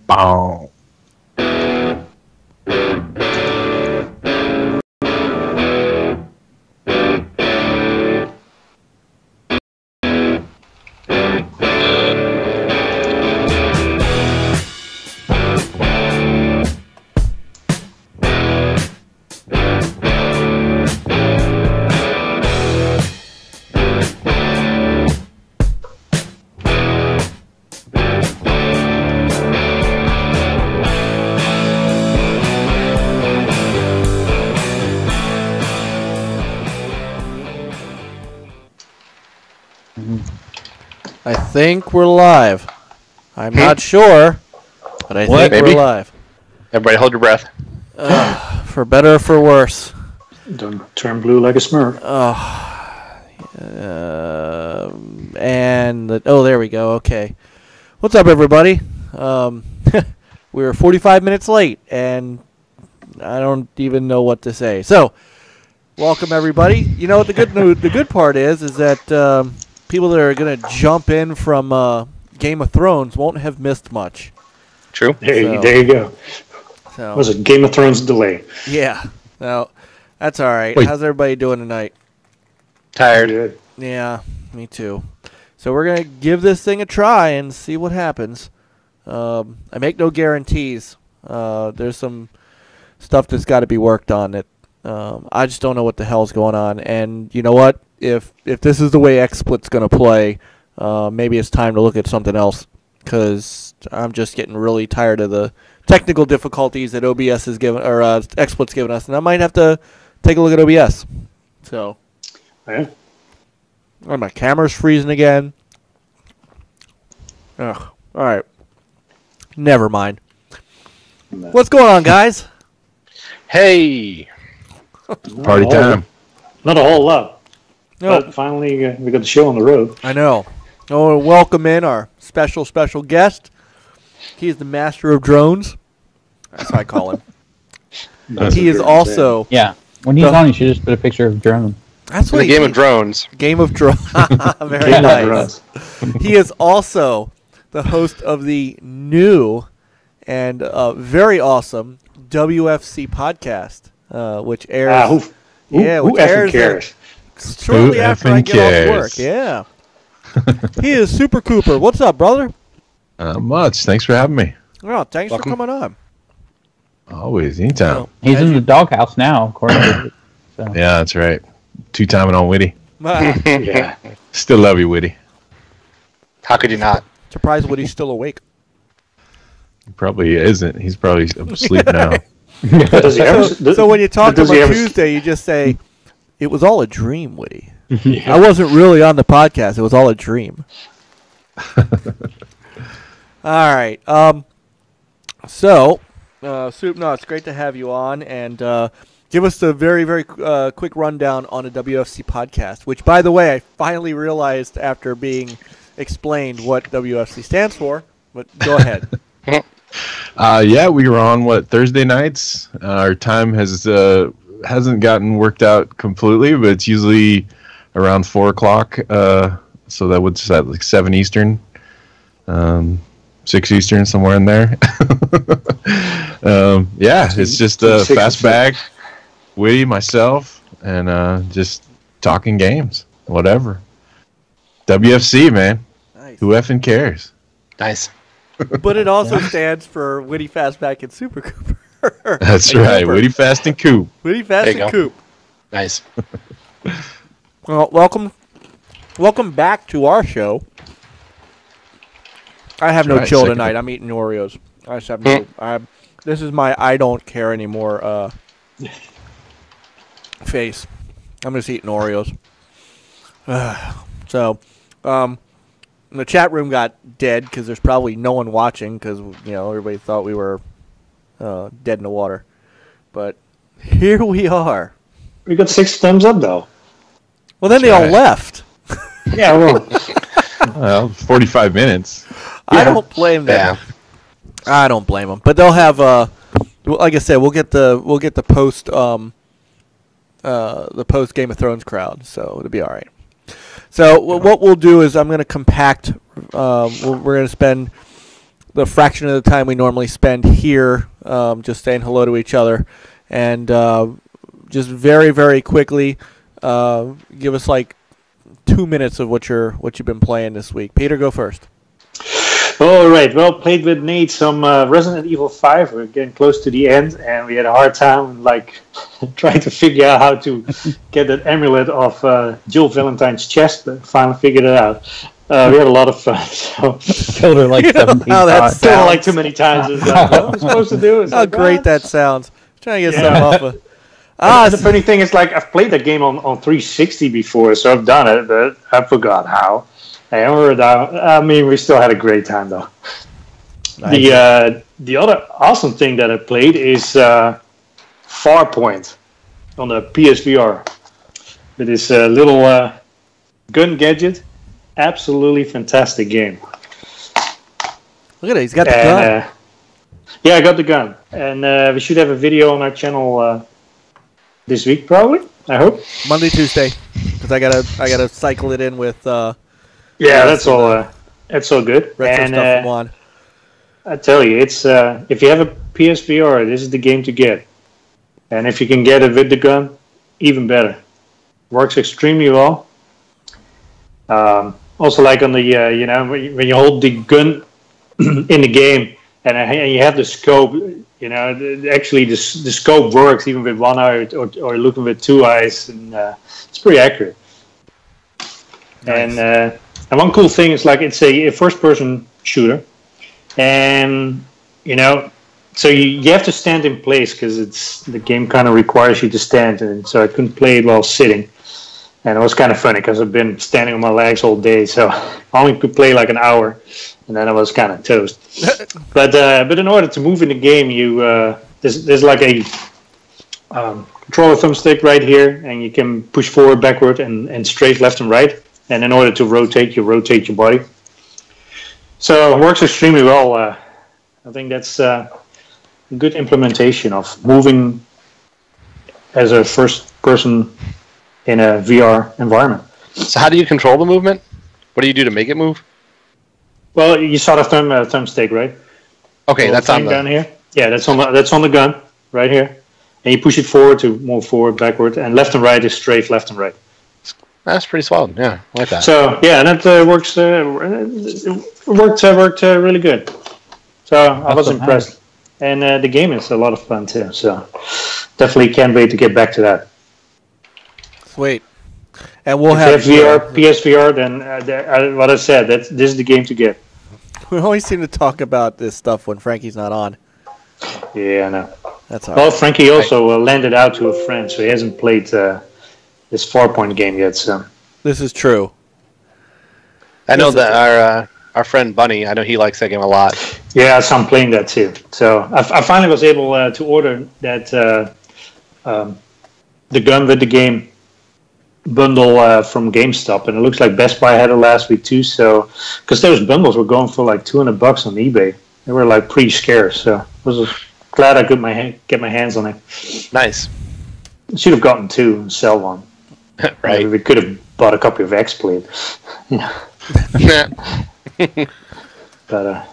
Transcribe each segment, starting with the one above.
Bow. I think we're live. I'm not sure, but I think we're live. Everybody hold your breath. For better or for worse. Don't turn blue like a Smurf. There we go. Okay. What's up, everybody? We were 45 minutes late, and I don't even know what to say. So, welcome, everybody. You know what the good part is that people that are going to jump in from Game of Thrones won't have missed much. True. There you go. So, Was a Game of Thrones delay. Yeah. No, that's all right. Wait. How's everybody doing tonight? Tired. Good. Yeah, me too. So we're going to give this thing a try and see what happens. I make no guarantees. There's some stuff that's got to be worked on that I just don't know what the hell's going on. And you know what? If this is the way XSplit's going to play, maybe it's time to look at something else, because I'm just getting really tired of the technical difficulties that OBS is giving, or XSplit's giving us, and I might have to take a look at OBS. So, Yeah. oh, my camera's freezing again. Ugh. All right. Never mind. No. What's going on, guys? Hey. Party time. Not a whole lot. No, But finally, we got the show on the road. I know. Oh, welcome in our special guest. He's the master of drones. That's how I call him. He is also... Yeah. When he's on, you should just put a picture of drone. That's In what the Game of Drones. Game of Drones. Very Game of nice. Thrones. He is also the host of the new and very awesome WFC podcast, which airs... Who which effing airs cares? shortly Who after I effing get off work. cares? Yeah. He is SuPRCooPR. What's up, brother? Not much. Thanks for having me. Oh, thanks Welcome. for coming on. Always, anytime. He's in the doghouse now, according to so. Yeah, that's right. Two-timing on Witty. Yeah. Still love you, Witty. How could you not? Surprised Woody's still awake. He probably isn't. He's probably asleep now. Does he ever, So when you talk to does him he on ever- Tuesday, you just say, it was all a dream, Woody. Yeah. I wasn't really on the podcast. It was all a dream. All right. So, Soup, no, it's great to have you on. And give us a very, very quick rundown on a WFC podcast, which, by the way, I finally realized after being explained what WFC stands for. But go ahead. Yeah, we were on, Thursday nights? Our time hasn't gotten worked out completely, but it's usually around 4 o'clock. So that would set like 7 Eastern. 6 Eastern, somewhere in there. Yeah, it's just a fast bag, Witty, myself, and just talking games, whatever. WFC, man. Nice. Who effing cares? Nice. But it also stands for Witty Fastback and SuPRCooPR. That's Like right. Cooper. Witty, fast, and coop. Witty Fast There you and go. Coop. Nice. Well, welcome back to our show. I have no right, chill second. tonight. I'm eating Oreos. I just have no. This is my I don't care anymore face. I'm just eating Oreos. So, the chat room got dead because there's probably no one watching because everybody thought we were dead in the water. But here we are. We got 6 thumbs up, though. Well, then they all right. left. Yeah, well, Well, 45 minutes. I don't blame them. Yeah. I don't blame them, but they'll have like I said, we'll get the post Game of Thrones crowd, so it'll be all right. So what we'll do is I'm going to compact. We're going to spend the fraction of the time we normally spend here, just saying hello to each other, and just very, very quickly, give us like 2 minutes of what you've been playing this week. Peter, go first. All right. Well, played with Nate some Resident Evil 5. We're getting close to the end, and we had a hard time like trying to figure out how to get that amulet off Jill Valentine's chest, but finally figured it out. We had a lot of fun. So. Killed her like 17 how that times. Still like too many times. It's like, what am I supposed to do? It's How like, great what? that sounds. Trying to get Yeah. something off of. The funny thing is, like, I've played that game on 360 before, so I've done it, but I forgot how. I mean, we still had a great time, though. Nice. The other awesome thing that I played is Farpoint on the PSVR. With this little gun gadget. Absolutely fantastic game. Look at it. He's got the gun. Yeah, I got the gun. And we should have a video on our channel this week, probably. I hope. Monday, Tuesday, because I gotta cycle it in with Yeah, that's all. That's all good. retro And stuff from Juan. I tell you, it's if you have a PSVR, this is the game to get. And if you can get it with the gun, even better. Works extremely well. Also, like on the when you hold the gun in the game and you have the scope, actually the scope works even with one eye or looking with two eyes, and it's pretty accurate. Nice. And one cool thing is like it's a first-person shooter, and so you have to stand in place because the game kind of requires you to stand, and so I couldn't play it while sitting. And it was kind of funny because I've been standing on my legs all day, so I only could play like an hour, and then I was kind of toast. But in order to move in the game, you there's like a controller thumbstick right here, and you can push forward, backward, and straight, left and right. And in order to rotate, you rotate your body. So it works extremely well. I think that's a good implementation of moving as a first person in a VR environment. So how do you control the movement? What do you do to make it move? Well, you saw the thumbstick, right? Okay, that's on down the... here. Yeah, that's on the gun right here, and you push it forward to move forward, backward, and left and right is straight, left and right. That's pretty solid. Yeah, I like that. So yeah, and that works. Worked really good. So I was Awesome. impressed, and the game is a lot of fun too. So definitely can't wait to get back to that. Sweet. And we'll If you have have PSVR, then what I said, this is the game to get. We always seem to talk about this stuff when Frankie's not on. Yeah, I know. That's all Well, right. Frankie also landed out to a friend, so he hasn't played this Farpoint game yet. So This is true. I know that our friend Bunny, I know he likes that game a lot. yeah, so I'm playing that too. So I finally was able to order that the gun with the game bundle from GameStop, and it looks like Best Buy had it last week too. So because those bundles were going for like $200 on eBay, they were like pretty scarce. So I was glad I could get my hands on it. Nice. Should have gotten two and sell one. Right. Maybe we could have bought a copy of X-Blade. But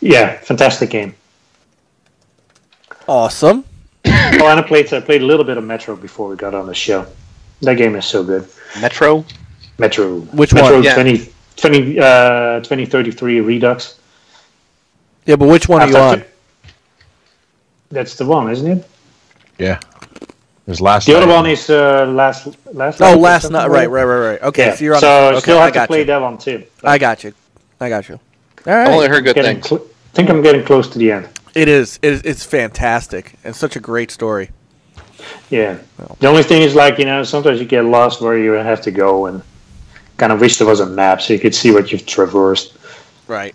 yeah, fantastic game. Awesome. Oh, and I played a little bit of Metro before we got on the show. That game is so good. Metro? Metro. Which Metro one? Yeah. 2033 Redux. Yeah, but which one are you on? That's the one, isn't it? Yeah. There's last The other night. one is last night. Oh, or last something night. like Right. that. Okay, Yeah. so you're on. So Okay, still I have to got play you. that one too. I got you. All I've right. only heard good things. I think I'm getting close to the end. It is. It's fantastic and such a great story. Yeah. The only thing is, like, sometimes you get lost where you have to go, and kind of wish there was a map so you could see what you've traversed. Right.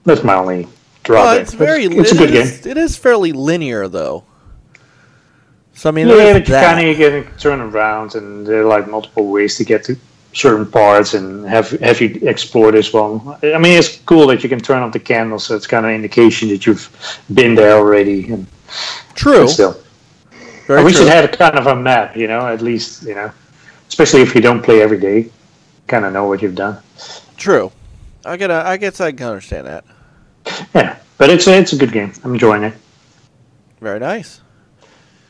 That's my only Well, drawback. it's very. It's a good game. It is fairly linear though. So I mean, Yeah, there's but you that. kind of get turn around, and there are like multiple ways to get to certain parts, and have you explore this one. I mean, it's cool that you can turn off the candle, so it's kind of an indication that you've been there already. And True. but still, Very I wish true. it had a kind of a map, at least, especially if you don't play every day, kind of know what you've done. True. I guess I can understand that. Yeah, but it's a good game. I'm enjoying it. Very nice.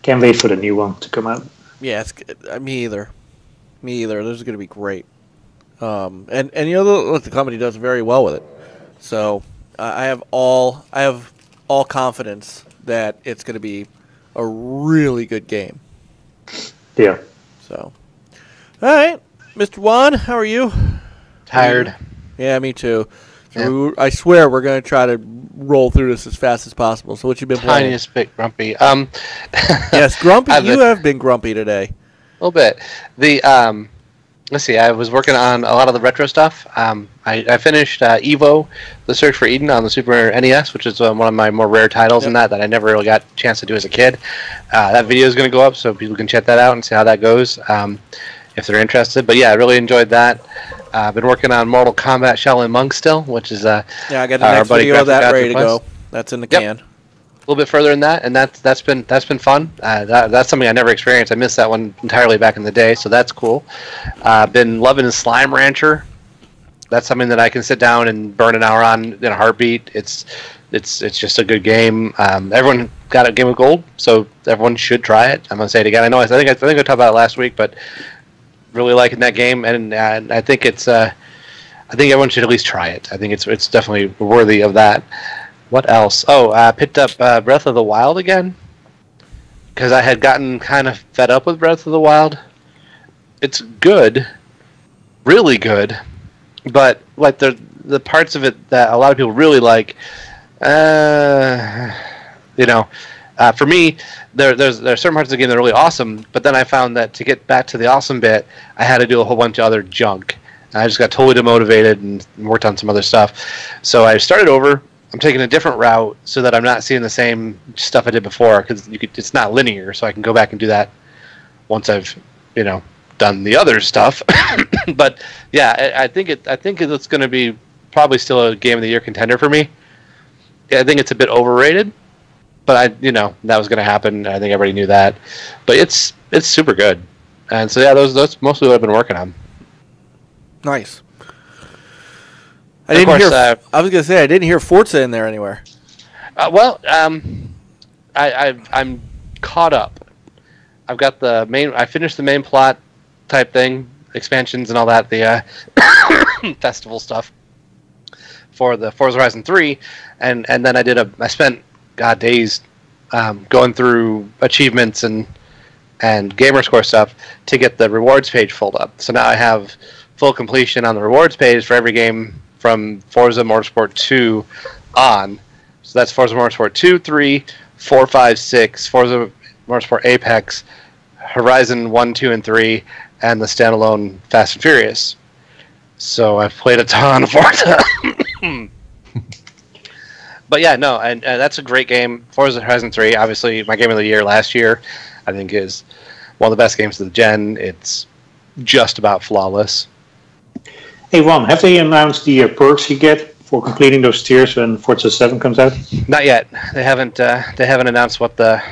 Can't wait for the new one to come out. Yeah, me either. Me either. This is going to be great. And you know the company does very well with it. So I have all confidence that it's going to be a really good game. Yeah. So, all right, Mr. Juan, how are you? Tired. Yeah, me too. So Yeah. I swear we're going to try to roll through this as fast as possible. So what you been playing? Tiniest bit grumpy. Yes, grumpy. You have been grumpy today. A little bit. Let's see. I was working on a lot of the retro stuff. I finished Evo, The Search for Eden on the Super NES, which is one of my more rare titles in that I never really got a chance to do as a kid. That video is going to go up, so people can check that out and see how that goes if they're interested. But yeah, I really enjoyed that. I've been working on Mortal Kombat Shaolin Monk still, which is yeah, I got the next video of that ready to go. That's in the can. A little bit further in that, and that's been fun. That's something I never experienced. I missed that one entirely back in the day, so that's cool. Been loving Slime Rancher. That's something that I can sit down and burn an hour on in a heartbeat. It's just a good game. Everyone got a Game of Gold, so everyone should try it. I'm gonna say it again. I think I talked about it last week, but really liking that game, and I think I think everyone should at least try it. I think it's definitely worthy of that. What else? Oh, I picked up Breath of the Wild again because I had gotten kind of fed up with Breath of the Wild. It's good, really good, but like the parts of it that a lot of people really like, for me, there's certain parts of the game that are really awesome, but then I found that to get back to the awesome bit, I had to do a whole bunch of other junk. And I just got totally demotivated and worked on some other stuff. So I started over. I'm taking a different route so that I'm not seeing the same stuff I did before because it's not linear, so I can go back and do that once I've done the other stuff. But yeah, I think it's going to be probably still a Game of the Year contender for me. I think it's a bit overrated, but that was going to happen. I think everybody knew that, but it's super good, and so yeah, that's mostly what I've been working on. Nice. I was gonna say I didn't hear Forza in there anywhere. I'm caught up. I've got I finished the main plot type thing, expansions and all that, the festival stuff for the Forza Horizon 3, and then I spent days going through achievements and gamerscore stuff to get the rewards page filled up. So now I have full completion on the rewards page for every game from Forza Motorsport 2 on. So that's Forza Motorsport 2, 3, 4, 5, 6, Forza Motorsport Apex, Horizon 1, 2, and 3, and the standalone Fast and Furious. So I've played a ton of Forza. But yeah, no, and that's a great game. Forza Horizon 3, obviously my game of the year last year, I think is one of the best games of the gen. It's just about flawless. Hey Juan, have they announced the perks you get for completing those tiers when Forza 7 comes out? Not yet. They haven't announced what the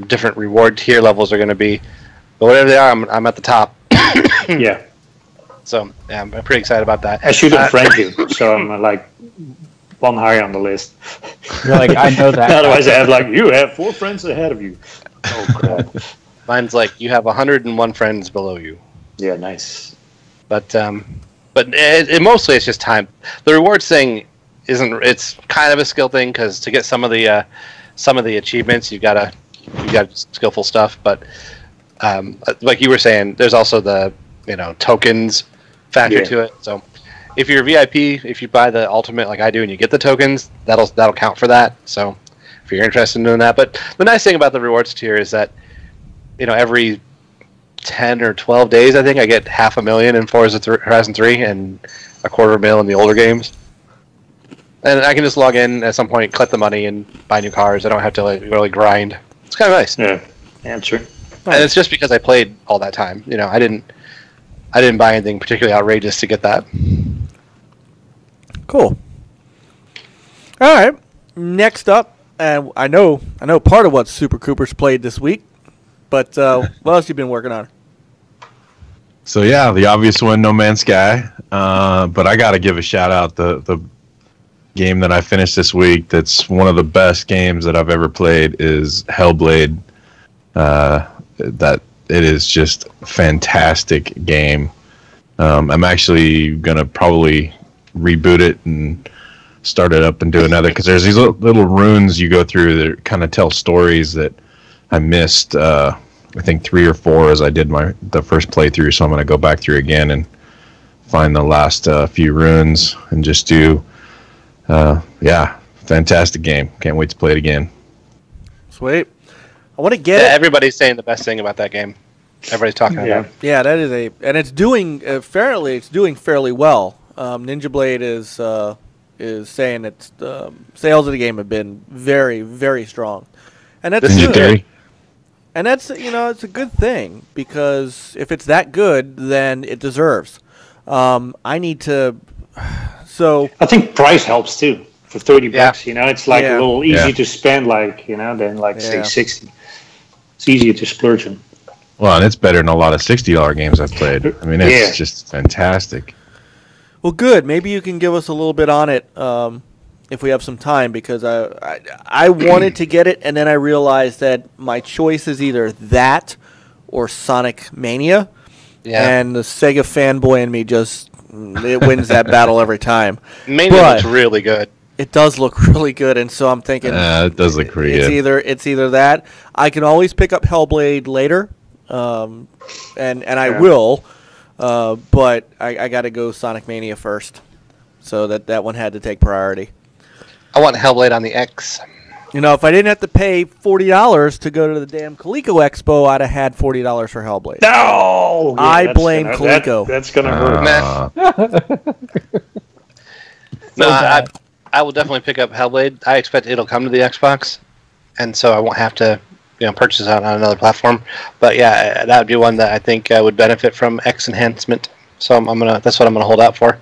different reward tier levels are going to be. But whatever they are, I'm at the top. Yeah. So yeah, I'm pretty excited about that. I should have Frankie, so I'm like one higher on the list. You're like, I know that. Otherwise, I have you have 4 friends ahead of you. Oh crap. Mine's like you have 101 friends below you. Yeah, nice. But mostly it's just time. The rewards thing it's kind of a skill thing because to get some of the achievements you got skillful stuff. But like you were saying, there's also the tokens factor to it. So if you're a VIP, if you buy the ultimate like I do and you get the tokens, that'll count for that. So if you're interested in doing that, but the nice thing about the rewards tier is that every 10 or 12 days, I think I get $500,000 in Forza Horizon 3 and $250,000 in the older games. And I can just log in at some point, collect the money, and buy new cars. I don't have to really grind. It's kind of nice. Yeah, true. And it's just because I played all that time. I didn't buy anything particularly outrageous to get that. Cool. All right. Next up, and I know part of what SuPRCooPR's played this week, but what else you been working on? So yeah, the obvious one, No Man's Sky. But I got to give a shout out. The game that I finished this week that's one of the best games that I've ever played is Hellblade. That it is just a fantastic game. I'm actually going to probably reboot it and start it up and do another, because there's these little runes you go through that kind of tell stories that I missed, I think 3 or 4 as I did the first playthrough, so I'm going to go back through again and find the last few runes and just do, fantastic game. Can't wait to play it again. Sweet. I want to get it. Everybody's saying the best thing about that game. Everybody's talking about it. Yeah, that is and it's doing fairly well. Ninja Blade is saying its sales of the game have been very, very strong, and that's Ninja Theory. And that's it's a good thing, because if it's that good, then it deserves. I need to. So I think price helps too. For $30, it's like a little easy to spend, than say 60. It's easier to splurge on. Well, and it's better than a lot of $60 games I've played. I mean, it's just fantastic. Well, good. Maybe you can give us a little bit on it if we have some time, because I wanted to get it, and then I realized that my choice is either that or Sonic Mania. Yeah. And the Sega fanboy in me it wins that battle every time. Mania looks really good. It does look really good, and so I'm thinking it does look pretty good. It's either that. I can always pick up Hellblade later, and I will, but I got to go Sonic Mania first, so that one had to take priority. I want Hellblade on the X. If I didn't have to pay $40 to go to the damn Coleco Expo, I'd have had $40 for Hellblade. No, I blame Coleco. That's gonna hurt. I will definitely pick up Hellblade. I expect it'll come to the Xbox, and so I won't have to, purchase it on another platform. But yeah, that would be one that I think would benefit from X enhancement. So that's what I'm gonna hold out for.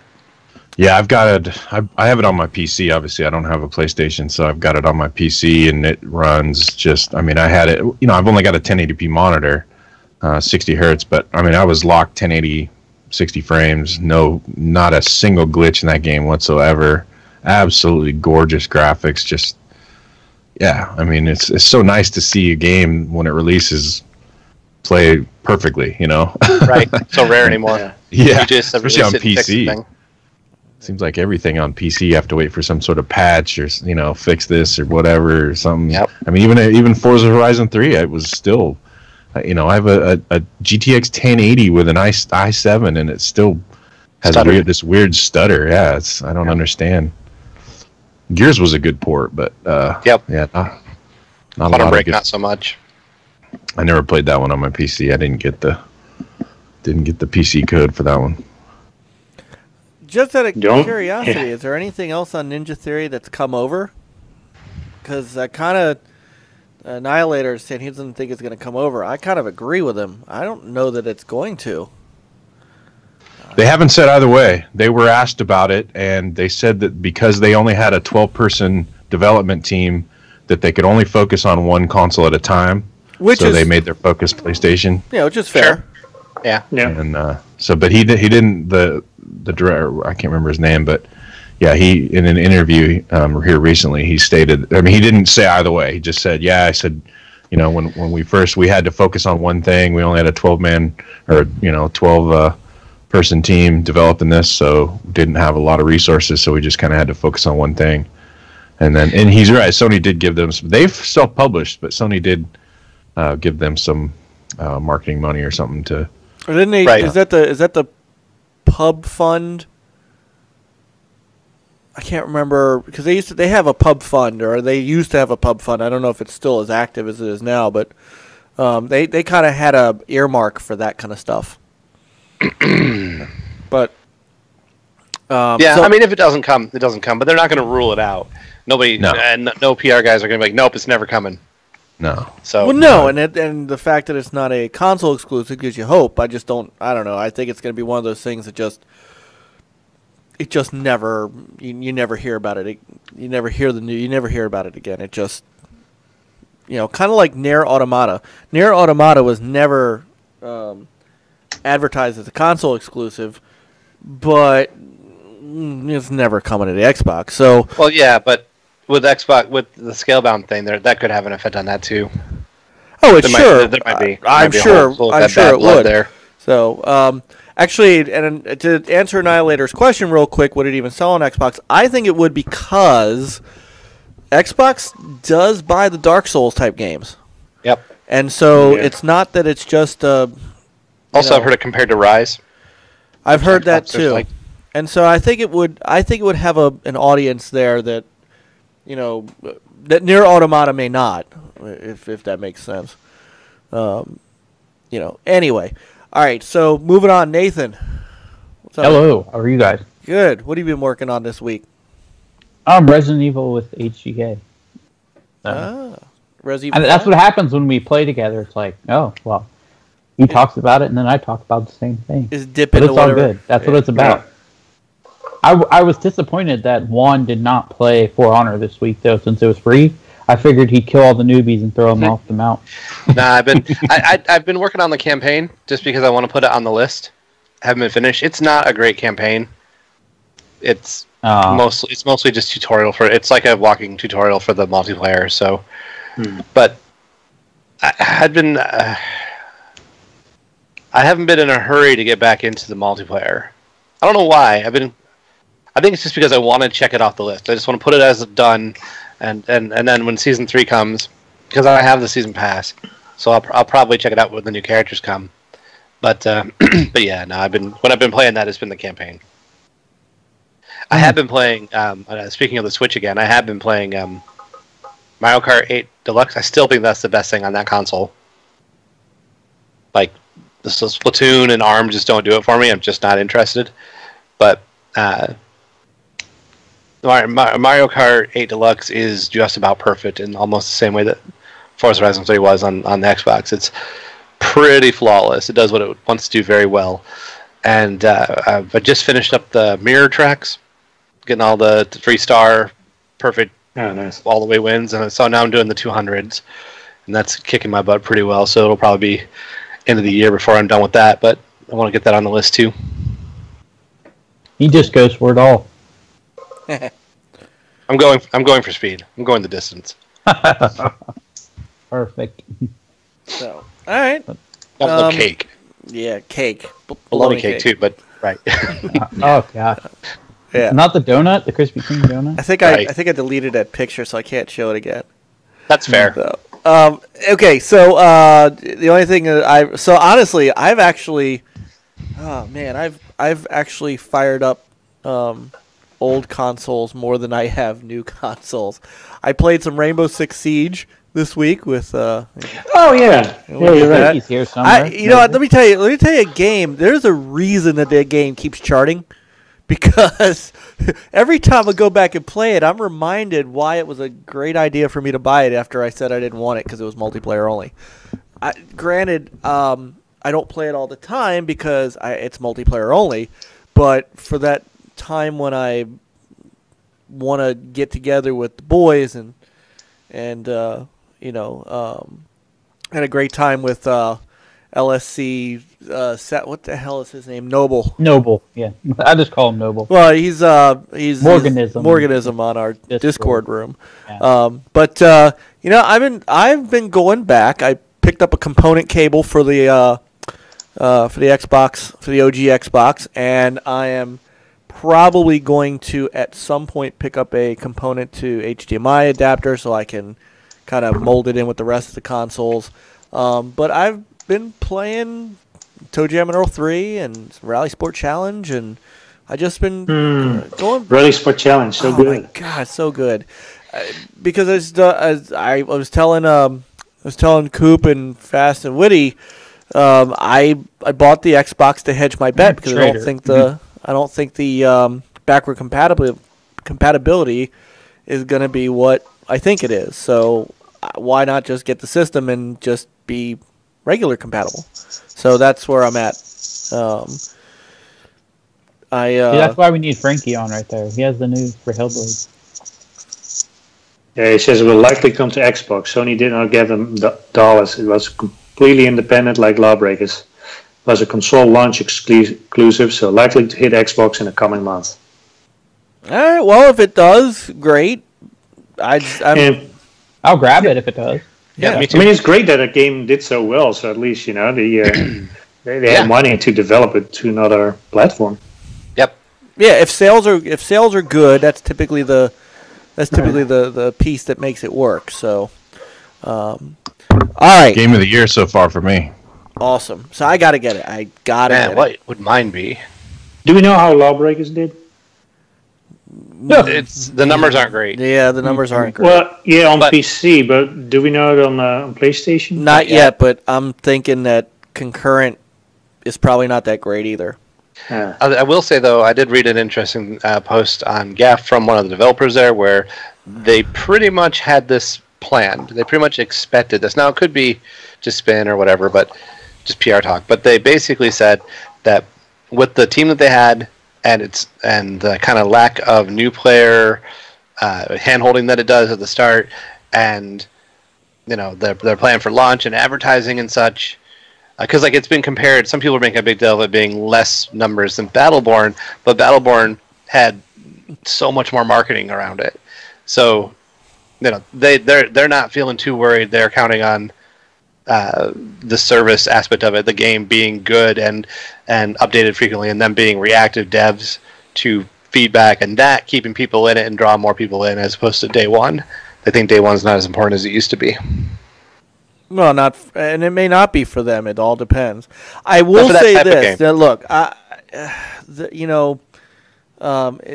Yeah, I've got it. I have it on my PC. Obviously, I don't have a PlayStation, so I've got it on my PC, and it runs just. I mean, I had it. I've only got a 1080p monitor, 60 hertz, but I mean, I was locked 1080, 60 frames. Not a single glitch in that game whatsoever. Absolutely gorgeous graphics. Just, yeah. I mean, it's so nice to see a game when it releases play perfectly. Right. So rare anymore. Yeah. Especially on PC. Seems like everything on PC you have to wait for some sort of patch or fix this or whatever or something. Yep. I mean, even Forza Horizon 3, it was still, I have a GTX 1080 with an i7, and it still has this weird stutter. Yeah, I don't understand. Gears was a good port, but yeah, not a lot Break, not so much. I never played that one on my PC. I didn't get the PC code for that one. Just out of curiosity, is there anything else on Ninja Theory that's come over? Because I kind of Annihilator is saying he doesn't think it's going to come over. I kind of agree with him. I don't know that it's going to. They haven't said either way. They were asked about it, and they said that because they only had a 12-person development team, that they could only focus on one console at a time. They made their focus PlayStation. Yeah, which is fair. Sure. Yeah. And but he didn't the director, I can't remember his name, but yeah, he in an interview here recently, he stated. I mean, he didn't say either way. He just said, "Yeah, I said, when we had to focus on one thing. We only had a 12-man or 12 person team developing this, so didn't have a lot of resources. So we just kind of had to focus on one thing." And he's right. Sony did give them some. They've self-published, but Sony did give them some marketing money or something to. Or didn't they? Right. Is that the pub fund? I can't remember, because they have a pub fund, or they used to have a pub fund. I don't know if it's still as active as it is now, but they kind of had a earmark for that kind of stuff. But I mean, if it doesn't come, it doesn't come. But they're not going to rule it out. No PR guys are going to be like, nope, it's never coming. No. So and the fact that it's not a console exclusive gives you hope. I don't know. I think it's going to be one of those things that just never you never hear about it. You never hear the news. You never hear about it again. It just kind of like Nier Automata. Nier Automata was never advertised as a console exclusive, but it's never coming to the Xbox. So Well, yeah, but with Xbox, with the Scalebound thing, that could have an effect on that too. it's sure. There might be. I'm sure. I'm sure it would. There. So, actually, and to answer Annihilator's question real quick, would it even sell on Xbox? I think it would because Xbox does buy the Dark Souls type games. Yep. And so it's not that it's just. Also, I've heard it compared to Rise. I've heard Xbox that too. And so I think it would. I think it would have an audience there that, that Nier Automata may not, if that makes sense. Anyway. All right, so moving on, Nathan. What's up? Hello, how are you guys? Good. What have you been working on this week? Resident Evil with HGK. Resident And that's what happens when we play together. It's like, oh, well, he talks about it, and then I talk about the same thing. Is dip but into it's all whatever. good. That's what it's about. I was disappointed that Juan did not play For Honor this week, though, since it was free. I figured he'd kill all the newbies and throw them off the mount. Nah, I've been working on the campaign just because I want to put it on the list. Haven't been finished. It's not a great campaign. It's mostly just tutorial for. It's like a walking tutorial for the multiplayer. So, but I haven't been in a hurry to get back into the multiplayer. I don't know why. I think it's just because I want to check it off the list. I just want to put it as done. And then when Season 3 comes, because I have the Season Pass, so I'll probably check it out when the new characters come. But yeah, no, when I've been playing that, it's been the campaign. I have been playing, speaking of the Switch again, I have been playing Mario Kart 8 Deluxe. I still think that's the best thing on that console. Like, the Splatoon and ARM just don't do it for me. I'm just not interested. But Mario Kart 8 Deluxe is just about perfect in almost the same way that Forza Horizon 3 was on the Xbox. It's pretty flawless. It does what it wants to do very well. And I just finished up the mirror tracks, getting all the 3-star perfect all the way wins. And so now I'm doing the 200s, and that's kicking my butt pretty well. So it'll probably be end of the year before I'm done with that. But I want to get that on the list too. He just goes for it all. I'm going for speed. I'm going the distance. Perfect. So, all right. Cake. Yeah, cake. Bologna cake too, but right. Oh god. Yeah. Not the donut, the Krispy Kreme donut. I think I deleted that picture, so I can't show it again. That's fair. So, okay, so the only thing honestly, I've actually fired up old consoles more than I have new consoles. I played some Rainbow Six Siege this week with oh yeah, you're right. He's here somewhere. Let me tell you a game. There's a reason that game keeps charting, because every time I go back and play it, I'm reminded why it was a great idea for me to buy it after I said I didn't want it because it was multiplayer only. Granted, I don't play it all the time because it's multiplayer only, but for that time when I want to get together with the boys and had a great time with LSC. What the hell is his name? Noble, yeah. I just call him Noble. Well, he's Morganism on our Discord room. Yeah. I've been going back. I picked up a component cable for the Xbox, for the OG Xbox, and I am probably going to at some point pick up a component to HDMI adapter so I can kind of mold it in with the rest of the consoles. But I've been playing Toe Jam and Earl 3 and Rally Sport Challenge, and I just been going. Rally Sport Challenge, so good. Oh my god, so good! Because as I was telling Coop and Fast and Witty, I bought the Xbox to hedge my bet because I don't think the backward compatibility is going to be what I think it is. So why not just get the system and just be regular compatible? So that's where I'm at. That's why we need Frankie on right there. He has the news for Hellblade. Yeah, he says it will likely come to Xbox. Sony did not give them dollars. It was completely independent, like Lawbreakers. It was a console launch exclusive, so likely to hit Xbox in the coming months. All right. Well, if it does, great. And I'll grab it if it does. Yeah, me I too. mean, it's great that a game did so well. So at least they Yeah. had money to develop it to another platform. Yep. Yeah, if sales are good, that's typically the piece that makes it work. So, all right, Game of the year so far for me. awesome. So I gotta get it. I gotta Man, get what it. would mine be? Do we know how Lawbreakers did? It's the numbers aren't great. Yeah, the numbers aren't great. Well, yeah, on But- PC, but do we know it on PlayStation? Not yet, but I'm thinking that concurrent is probably not that great either. I will say though, I did read an interesting post on Gaff from one of the developers there, where they pretty much had this planned. They pretty much expected this. Now it could be just spin or whatever, but just PR talk. But they basically said that with the team that they had and the kind of lack of new player hand-holding that it does at the start, and their plan for launch and advertising and such. Because it's been compared, some people are making a big deal of it being less numbers than Battleborn, but Battleborn had so much more marketing around it. So, they're not feeling too worried. They're counting on the service aspect of it, the game being good and updated frequently, and them being reactive devs to feedback, and that keeping people in it and drawing more people in as opposed to day one. I think day one's not as important as it used to be. Well, and it may not be for them. It all depends. I will for that say type of this. game. That, look,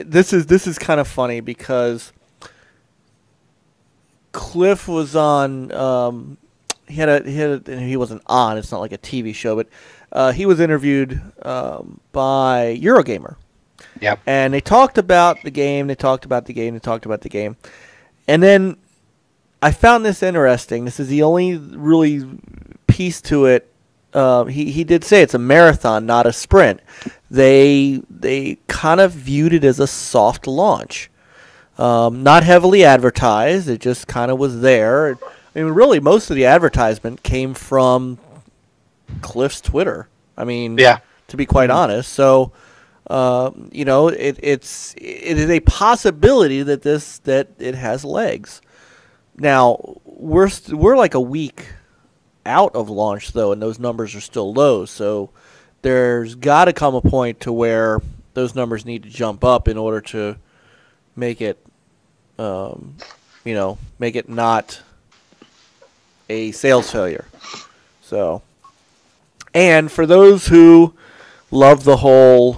this is kind of funny because Cliff was on. He wasn't on. It's not like a TV show, but he was interviewed by Eurogamer. Yep. And they talked about the game. And then I found this interesting. This is the only really piece to it. He did say it's a marathon, not a sprint. They kind of viewed it as a soft launch. Not heavily advertised. It just kind of was there. I mean, really, most of the advertisement came from Cliff's Twitter. I mean, Yeah. to be quite honest. So, it is a possibility that it has legs. Now, we're like a week out of launch, though, and those numbers are still low. So there's got to come a point to where those numbers need to jump up in order to make it, make it not a sales failure. So, and for those who love the whole,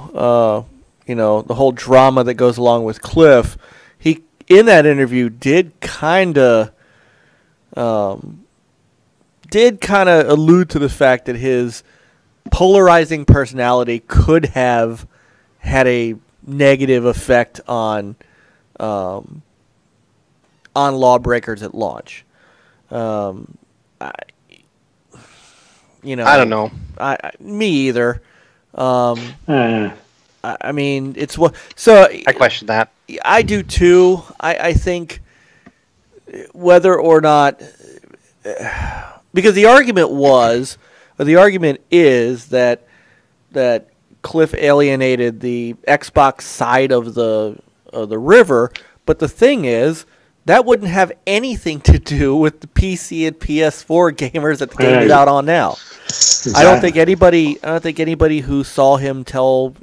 the whole drama that goes along with Cliff, he in that interview did kind of allude to the fact that his polarizing personality could have had a negative effect on Lawbreakers at launch. I don't know. Me either. I mean, it's what. So I question that. I do too. I think whether or not, because the argument is that Cliff alienated the Xbox side of the river, but the thing is that wouldn't have anything to do with the PC and PS4 gamers that the game is out on now. Exactly. I don't think anybody who saw him tell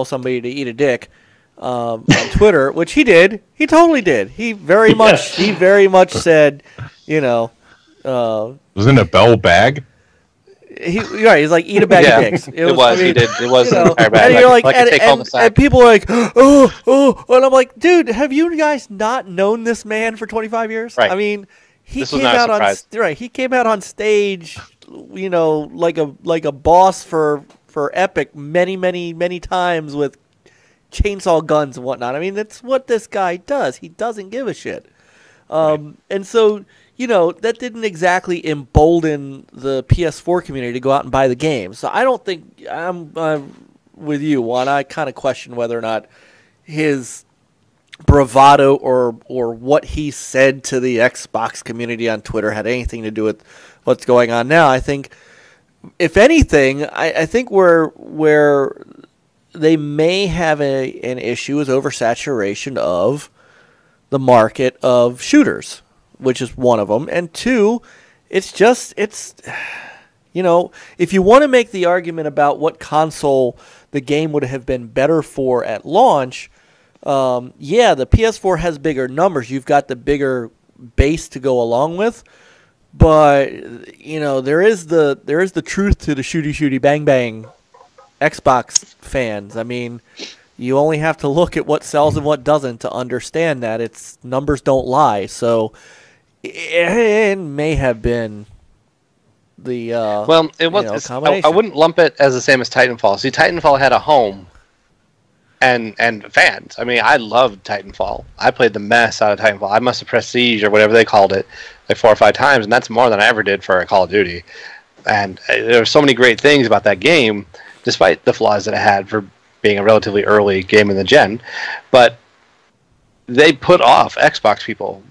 somebody to eat a dick on Twitter, which he did. He totally did. He very much said, Was in a bell bag? He's like, eat a bag of dicks. It was. He did. It was an entire bag. And you're like a take-home sack. and people are like, oh, and I'm like, dude, have you guys not known this man for 25 years? Right. I mean, he This was came not a out surprise. He came out on stage, like a boss for Epic many times with chainsaw guns and whatnot. I mean, that's what this guy does. He doesn't give a shit. And so, that didn't exactly embolden the PS4 community to go out and buy the game. So I don't think I'm with you, Juan. I kind of question whether or not his bravado or what he said to the Xbox community on Twitter had anything to do with what's going on now. I think, if anything, I think where they may have an issue with oversaturation of the market of shooters, which is one of them. And two, it's if you want to make the argument about what console the game would have been better for at launch, the PS4 has bigger numbers. You've got the bigger base to go along with. But there is the truth to the shooty bang bang Xbox fans. I mean, you only have to look at what sells and what doesn't to understand that its numbers don't lie. So it may have been the it was. combination. I wouldn't lump it as the same as Titanfall. See, Titanfall had a home and fans. I mean, I loved Titanfall. I played the mess out of Titanfall. I must have Prestige or whatever they called it like 4 or 5 times, and that's more than I ever did for a Call of Duty. And there were so many great things about that game, despite the flaws that it had for being a relatively early game in the gen. But they put off Xbox people.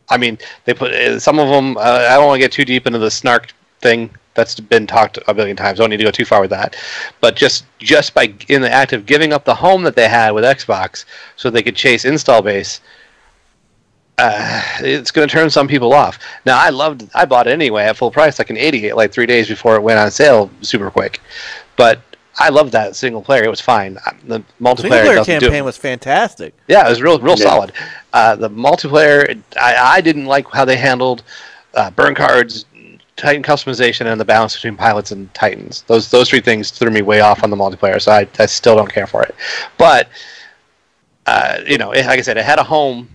I mean, they put some of them. I don't want to get too deep into the snark thing that's been talked a billion times. Don't need to go too far with that. But just by in the act of giving up the home that they had with Xbox, so they could chase install base, it's going to turn some people off. Now, I bought it anyway at full price, like an idiot, like 3 days before it went on sale, super quick. But I loved that single player. It was fine. The multiplayer campaign was fantastic. Yeah, it was real solid. The multiplayer, I didn't like how they handled burn cards, Titan customization, and the balance between pilots and Titans. Those 3 things threw me way off on the multiplayer, so I still don't care for it. But like I said, it had a home.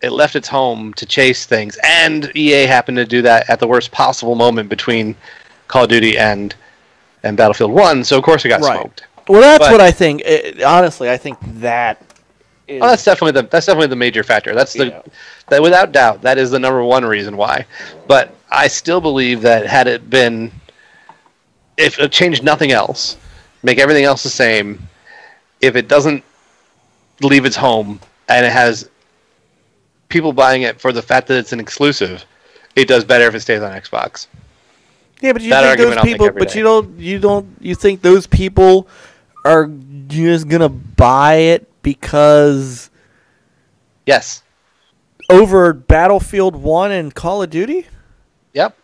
It left its home to chase things, and EA happened to do that at the worst possible moment between Call of Duty and Battlefield 1, so of course it got smoked. Well, that's what I think. Honestly, I think that is... Oh, that's definitely the major factor. That without doubt, that is the number one reason why. But I still believe that had it been... If it changed nothing else, make everything else the same, if it doesn't leave its home, and it has people buying it for the fact that it's an exclusive, it does better if it stays on Xbox. Yeah, but you think those people? But you think those people are just gonna buy it because? Yes. Over Battlefield 1 and Call of Duty? Yep.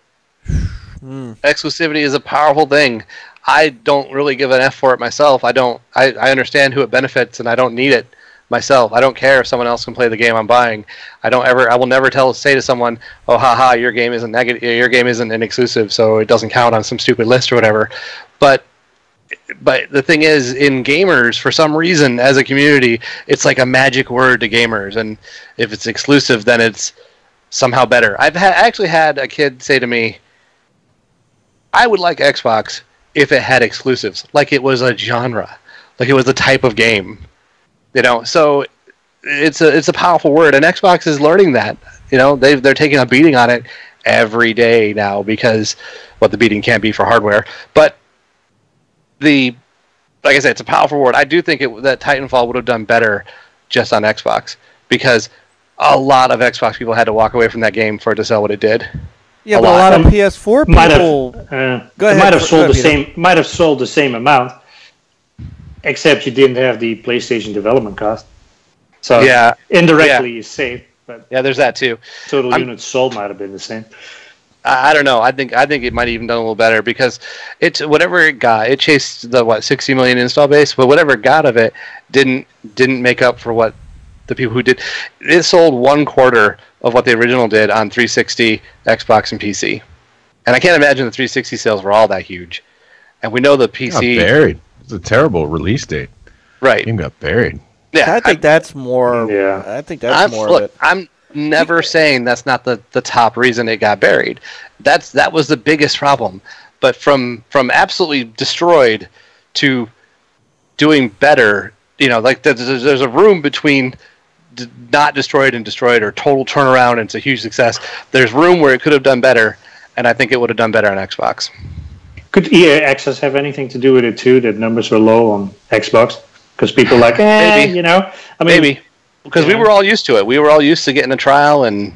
Exclusivity is a powerful thing. I don't really give an F for it myself. I understand who it benefits, and I don't need it myself. I don't care if someone else can play the game I'm buying. I will never say to someone, "Oh, haha, your game isn't your game isn't an exclusive, so it doesn't count on some stupid list or whatever." But the thing is, in gamers, for some reason, as a community, it's like a magic word to gamers, and if it's exclusive, then it's somehow better. I've actually had a kid say to me, "I would like Xbox if it had exclusives, like it was a genre, like it was a type of game." So it's a powerful word, and Xbox is learning that. They're taking a beating on it every day now because the beating can't be for hardware. But like I said, it's a powerful word. I do think that Titanfall would have done better just on Xbox because a lot of Xbox people had to walk away from that game for it to sell what it did. Yeah, but a lot of PS4 people might have sold the same amount. Except you didn't have the PlayStation development cost. So indirectly you saved. But there's that too. Total units sold might have been the same. I don't know. I think it might have even done a little better because it's whatever it got. It chased the 60 million install base, but whatever it got of it didn't make up for what the people who did. It sold 1/4 of what the original did on 360, Xbox, and PC. And I can't imagine the 360 sales were all that huge. And we know the PC got buried. It's a terrible release date. Right. Game got buried. Yeah, I think that's more. Yeah, I think that's more of it. I'm never saying that's not the top reason it got buried. That was the biggest problem. But from absolutely destroyed to doing better, like there's a room between not destroyed and destroyed, or total turnaround and it's a huge success. There's room where it could have done better, and I think it would have done better on Xbox. Could EA Access have anything to do with it too? That numbers were low on Xbox because people like, maybe. Maybe because we were all used to it. We were all used to getting a trial and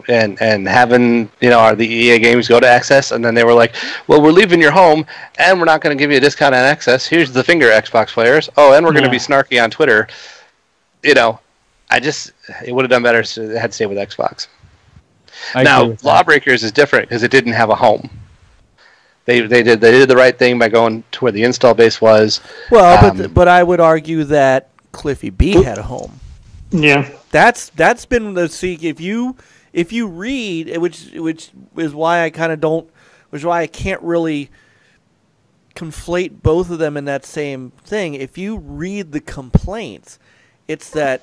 and having the EA games go to access, and then they were like, well, we're leaving your home and we're not going to give you a discount on access. Here's the finger, Xbox players. Oh, and we're going to be snarky on Twitter. It would have done better if it had stayed with Xbox. Now, Lawbreakers is different because it didn't have a home. They did the right thing by going to where the install base was. Well, but I would argue that Cliffy B had a home. Yeah, that's been the if you read, which is why I kind of don't, which is why I can't really conflate both of them in that same thing. If you read the complaints, it's that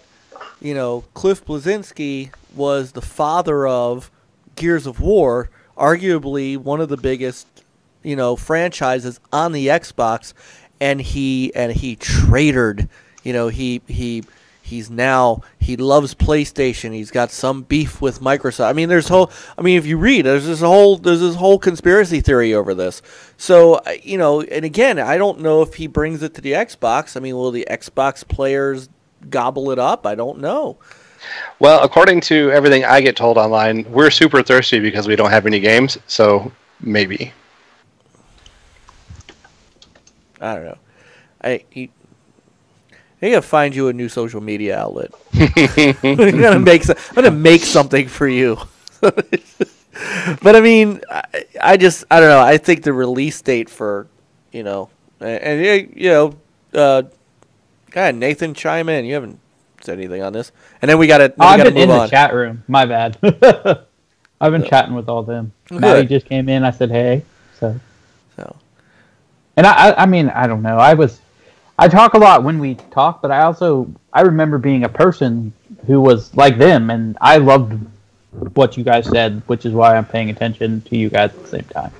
Cliff Bleszinski was the father of Gears of War, arguably one of the biggest franchises on the Xbox, and he traitorred. He loves PlayStation. He's got some beef with Microsoft. If you read, there's this whole conspiracy theory over this. So and again, I don't know if he brings it to the Xbox. Will the Xbox players gobble it up? I don't know. Well, according to everything I get told online, we're super thirsty because we don't have any games. So maybe. I don't know. I gotta find you a new social media outlet. I'm gonna make something for you. But I don't know. I think the release date for go ahead, Nathan, chime in. You haven't said anything on this, and then we gotta. I've been in the chat room. My bad. I've been chatting with all of them. Maddie just came in. I said hey. So. And I don't know. I talk a lot when we talk, but I remember being a person who was like them, and I loved what you guys said, which is why I'm paying attention to you guys at the same time.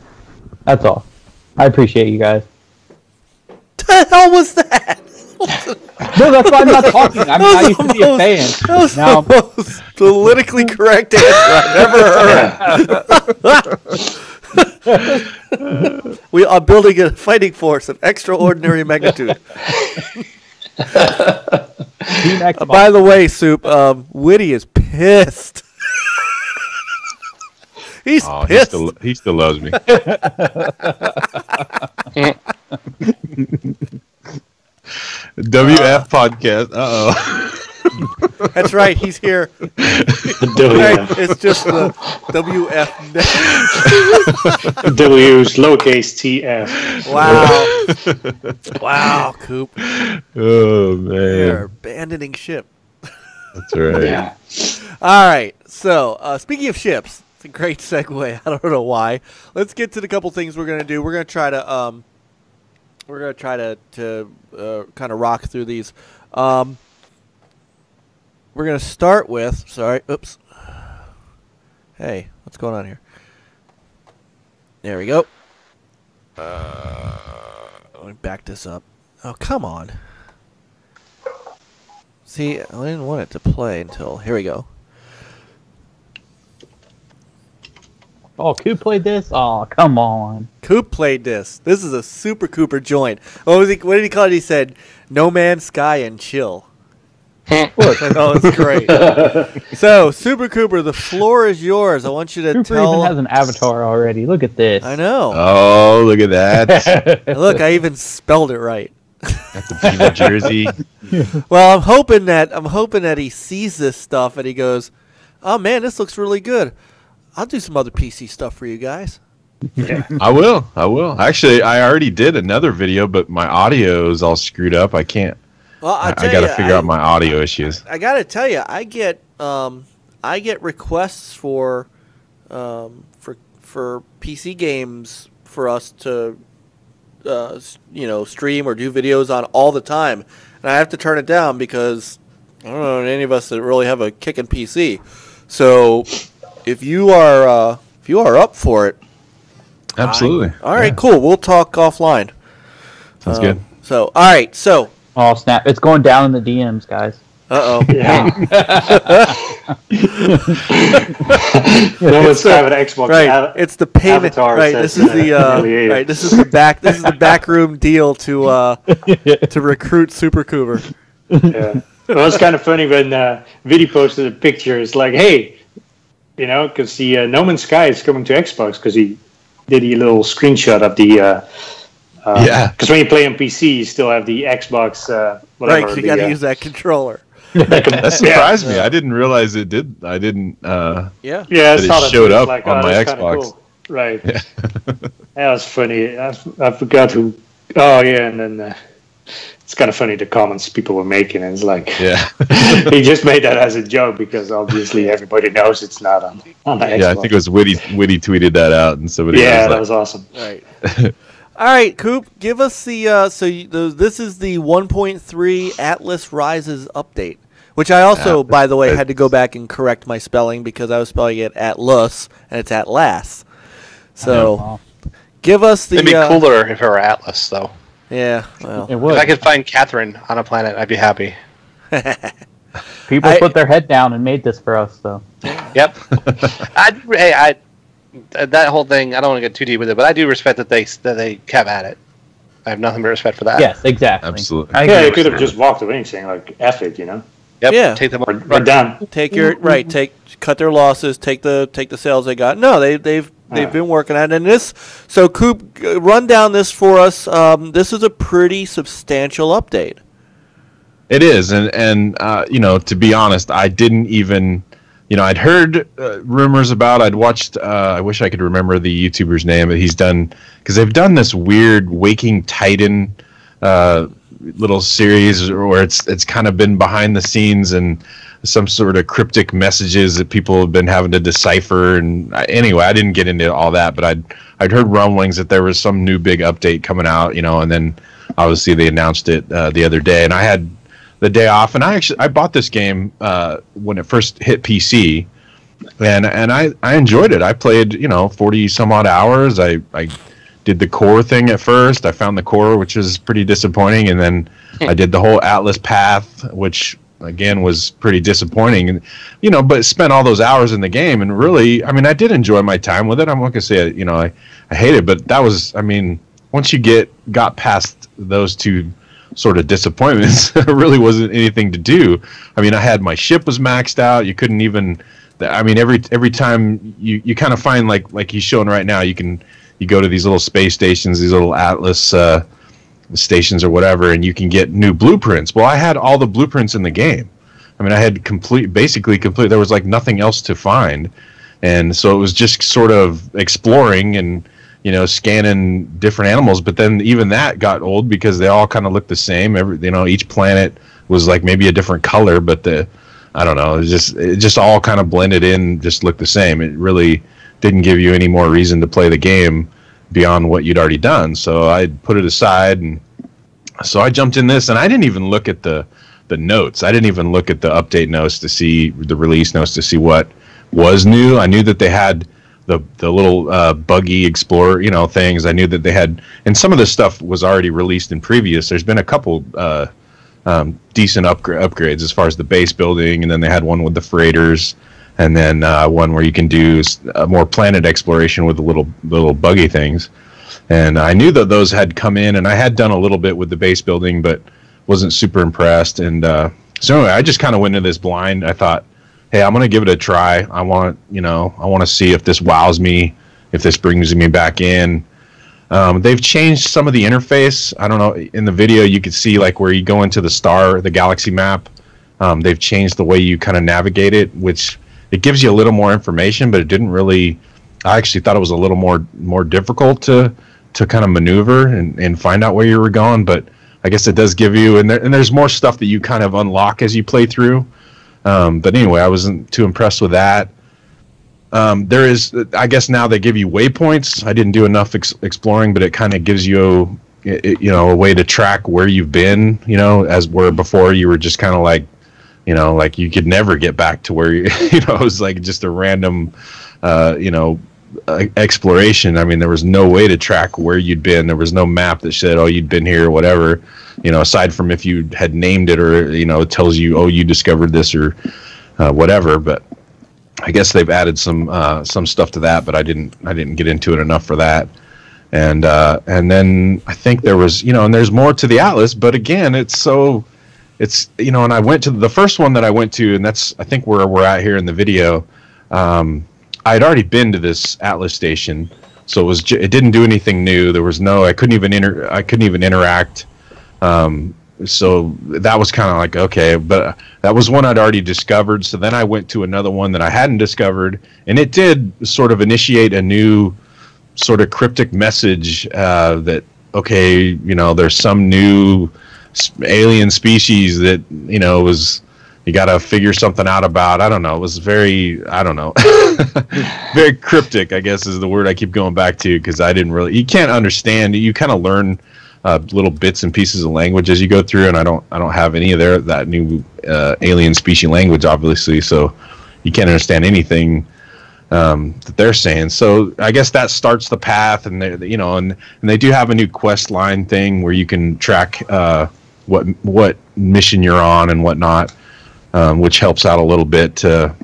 That's all. I appreciate you guys. The hell was that? No, that's why I'm not talking. I used to be a fan. That was the most politically correct answer I've ever heard. We are building a fighting force of extraordinary magnitude. By the way, Soup, Woody is pissed. He's pissed. He still loves me. WF podcast. That's right. He's here. WF. It's just the WF. W's lowercase TF. Wow, Coop. Oh man, they're abandoning ship. That's right. Yeah. All right. So speaking of ships, it's a great segue. I don't know why. Let's get to the couple things we're gonna do. We're gonna try to kind of rock through these. We're going to start with... Sorry. Oops. Hey, what's going on here? There we go. Let me back this up. Oh, come on. See, I didn't want it to play until... Here we go. Oh, Coop played this? Oh, come on. Coop played this. This is a SuPRCooPR joint. What did he call it? He said, No Man's Sky and chill. Oh, it's great. So, SuPRCooPR, the floor is yours. I want you to Cooper tell... even has an avatar already. Look at this. I know. Oh, look at that. Look, I even spelled it right. Got the Pima jersey. Well, I'm hoping that he sees this stuff and he goes, "Oh man, this looks really good. I'll do some other PC stuff for you guys." Yeah. I will. Actually, I already did another video, but my audio is all screwed up. I can't. Well, I got to figure out my audio issues. I got to tell you, I get requests for PC games for us to stream or do videos on all the time, and I have to turn it down because I don't know any of us that really have a kicking PC. So if you are up for it, Absolutely. All right, cool. We'll talk offline. Sounds good. So all right, so. Oh snap! It's going down in the DMs, guys. Uh-oh. Yeah. No one's having an Xbox. Right. It's the payment. Avatar Right. This is the right. This is the backroom deal to recruit SuPRCooPR. Yeah. Well, it's kind of funny when Vidi posted a picture. It's like, hey, You know, because the No Man's Sky is coming to Xbox because he did a little screenshot of the. Because when you play on PC, you still have the Xbox. Whatever, right, you got to use that controller. That surprised me. I didn't realize it did. I didn't. Yeah. Yeah, that it showed up like, on my that's Xbox. cool. Right. Yeah. That was funny. I forgot who. Oh yeah, and then it's kind of funny the comments people were making, and it's like, yeah, he just made that as a joke because obviously everybody knows it's not on the Xbox. Yeah, I think it was Witty tweeted that out, and somebody. Yeah, that was awesome. Right. All right, Coop, give us the this is the 1.3 Atlas Rises update, which I also, by the way, had to go back and correct my spelling because I was spelling it Atlas and it's Atlas. So, give us the. It'd be cooler if it were Atlas, though. Yeah, well, It would. If I could find Catherine on a planet, I'd be happy. People put their head down and made this for us, though. Yep. That whole thing, I don't want to get too deep with it, but I do respect that they kept at it. I have nothing but respect for that. Yes, exactly. Absolutely. Yeah, they could have just walked away and saying like, "F it," you know. Yep. Yeah. Take them. We're done. Cut their losses, take the sales they got. No, they've been working at it. And this, so Coop, run down this for us. This is a pretty substantial update. It is, and you know, to be honest, I didn't even, you know, I'd heard rumors about. I'd watched. I wish I could remember the YouTuber's name, but he's done because they've done this weird Waking Titan little series where it's kind of been behind the scenes and some sort of cryptic messages that people have been having to decipher. And anyway, I didn't get into all that, but I'd heard rumblings that there was some new big update coming out, you know, and then obviously they announced it the other day, and I had the day off, and I bought this game when it first hit PC, and I enjoyed it. I played, you know, 40 some odd hours. I did the core thing at first. I found the core, which was pretty disappointing, and then I did the whole Atlas path, which again was pretty disappointing, and you know, but spent all those hours in the game, and really, I mean, I did enjoy my time with it. I'm not gonna say, you know, I hate it, but that was, I mean, once you got past those two sort of disappointments, there really wasn't anything to do. I mean, I had my ship was maxed out. You couldn't even, I mean, every time you kind of find like he's showing right now, you go to these little space stations, these little Atlas stations or whatever, and you can get new blueprints. Well, I had all the blueprints in the game. I mean, I had basically complete. There was like nothing else to find, and so it was just sort of exploring and, you know, scanning different animals. But then even that got old because they all kind of looked the same. You know, each planet was like maybe a different color, but I don't know, it just all kind of blended in, just looked the same. It really didn't give you any more reason to play the game beyond what you'd already done. So I put it aside, and so I jumped in this, and I didn't even look at the notes. I didn't even look at the update notes to see the release notes to see what was new. I knew that they had the little buggy explorer, you know, things. I knew that they had, and some of this stuff was already released in previous. There's been a couple decent upgrades as far as the base building, and then they had one with the freighters, and then one where you can do more planet exploration with the little buggy things. And I knew that those had come in, and I had done a little bit with the base building, but wasn't super impressed. And so anyway, I just kind of went into this blind. I thought, hey, I'm going to give it a try. I want to see if this wows me, if this brings me back in. They've changed some of the interface. I don't know, in the video you could see like where you go into the galaxy map. They've changed the way you kind of navigate it, which it gives you a little more information, but it didn't really, I actually thought it was a little more difficult to kind of maneuver and find out where you were going. But I guess it does give you, and there's more stuff that you kind of unlock as you play through. But anyway, I wasn't too impressed with that. There is, I guess now they give you waypoints. I didn't do enough exploring, but it kind of gives you, a way to track where you've been, as where before you were just kind of like, like you could never get back to where it was like just a random, exploration. I mean, there was no way to track where you'd been. There was no map that said, oh, you'd been here or whatever, aside from if you had named it or, it tells you, oh, you discovered this or whatever. But I guess they've added some stuff to that, but I didn't get into it enough for that. And then I think there was, and there's more to the Atlas, but again, and I went to the first one that I went to, and that's, I think where we're at here in the video. I'd already been to this Atlas station, so it didn't do anything new. There was I couldn't even interact. So that was kind of like, okay, but that was one I'd already discovered. So then I went to another one that I hadn't discovered, and it did sort of initiate a new sort of cryptic message that, okay, you know, there's some new alien species that, you know, you got to figure something out about. I don't know. It was very cryptic, I guess is the word I keep going back to, because you can't understand. You kind of learn little bits and pieces of language as you go through, and I don't have any of that new alien species language, obviously, so you can't understand anything that they're saying. So I guess that starts the path, and they do have a new quest line thing where you can track what mission you're on and whatnot, which helps out a little bit to,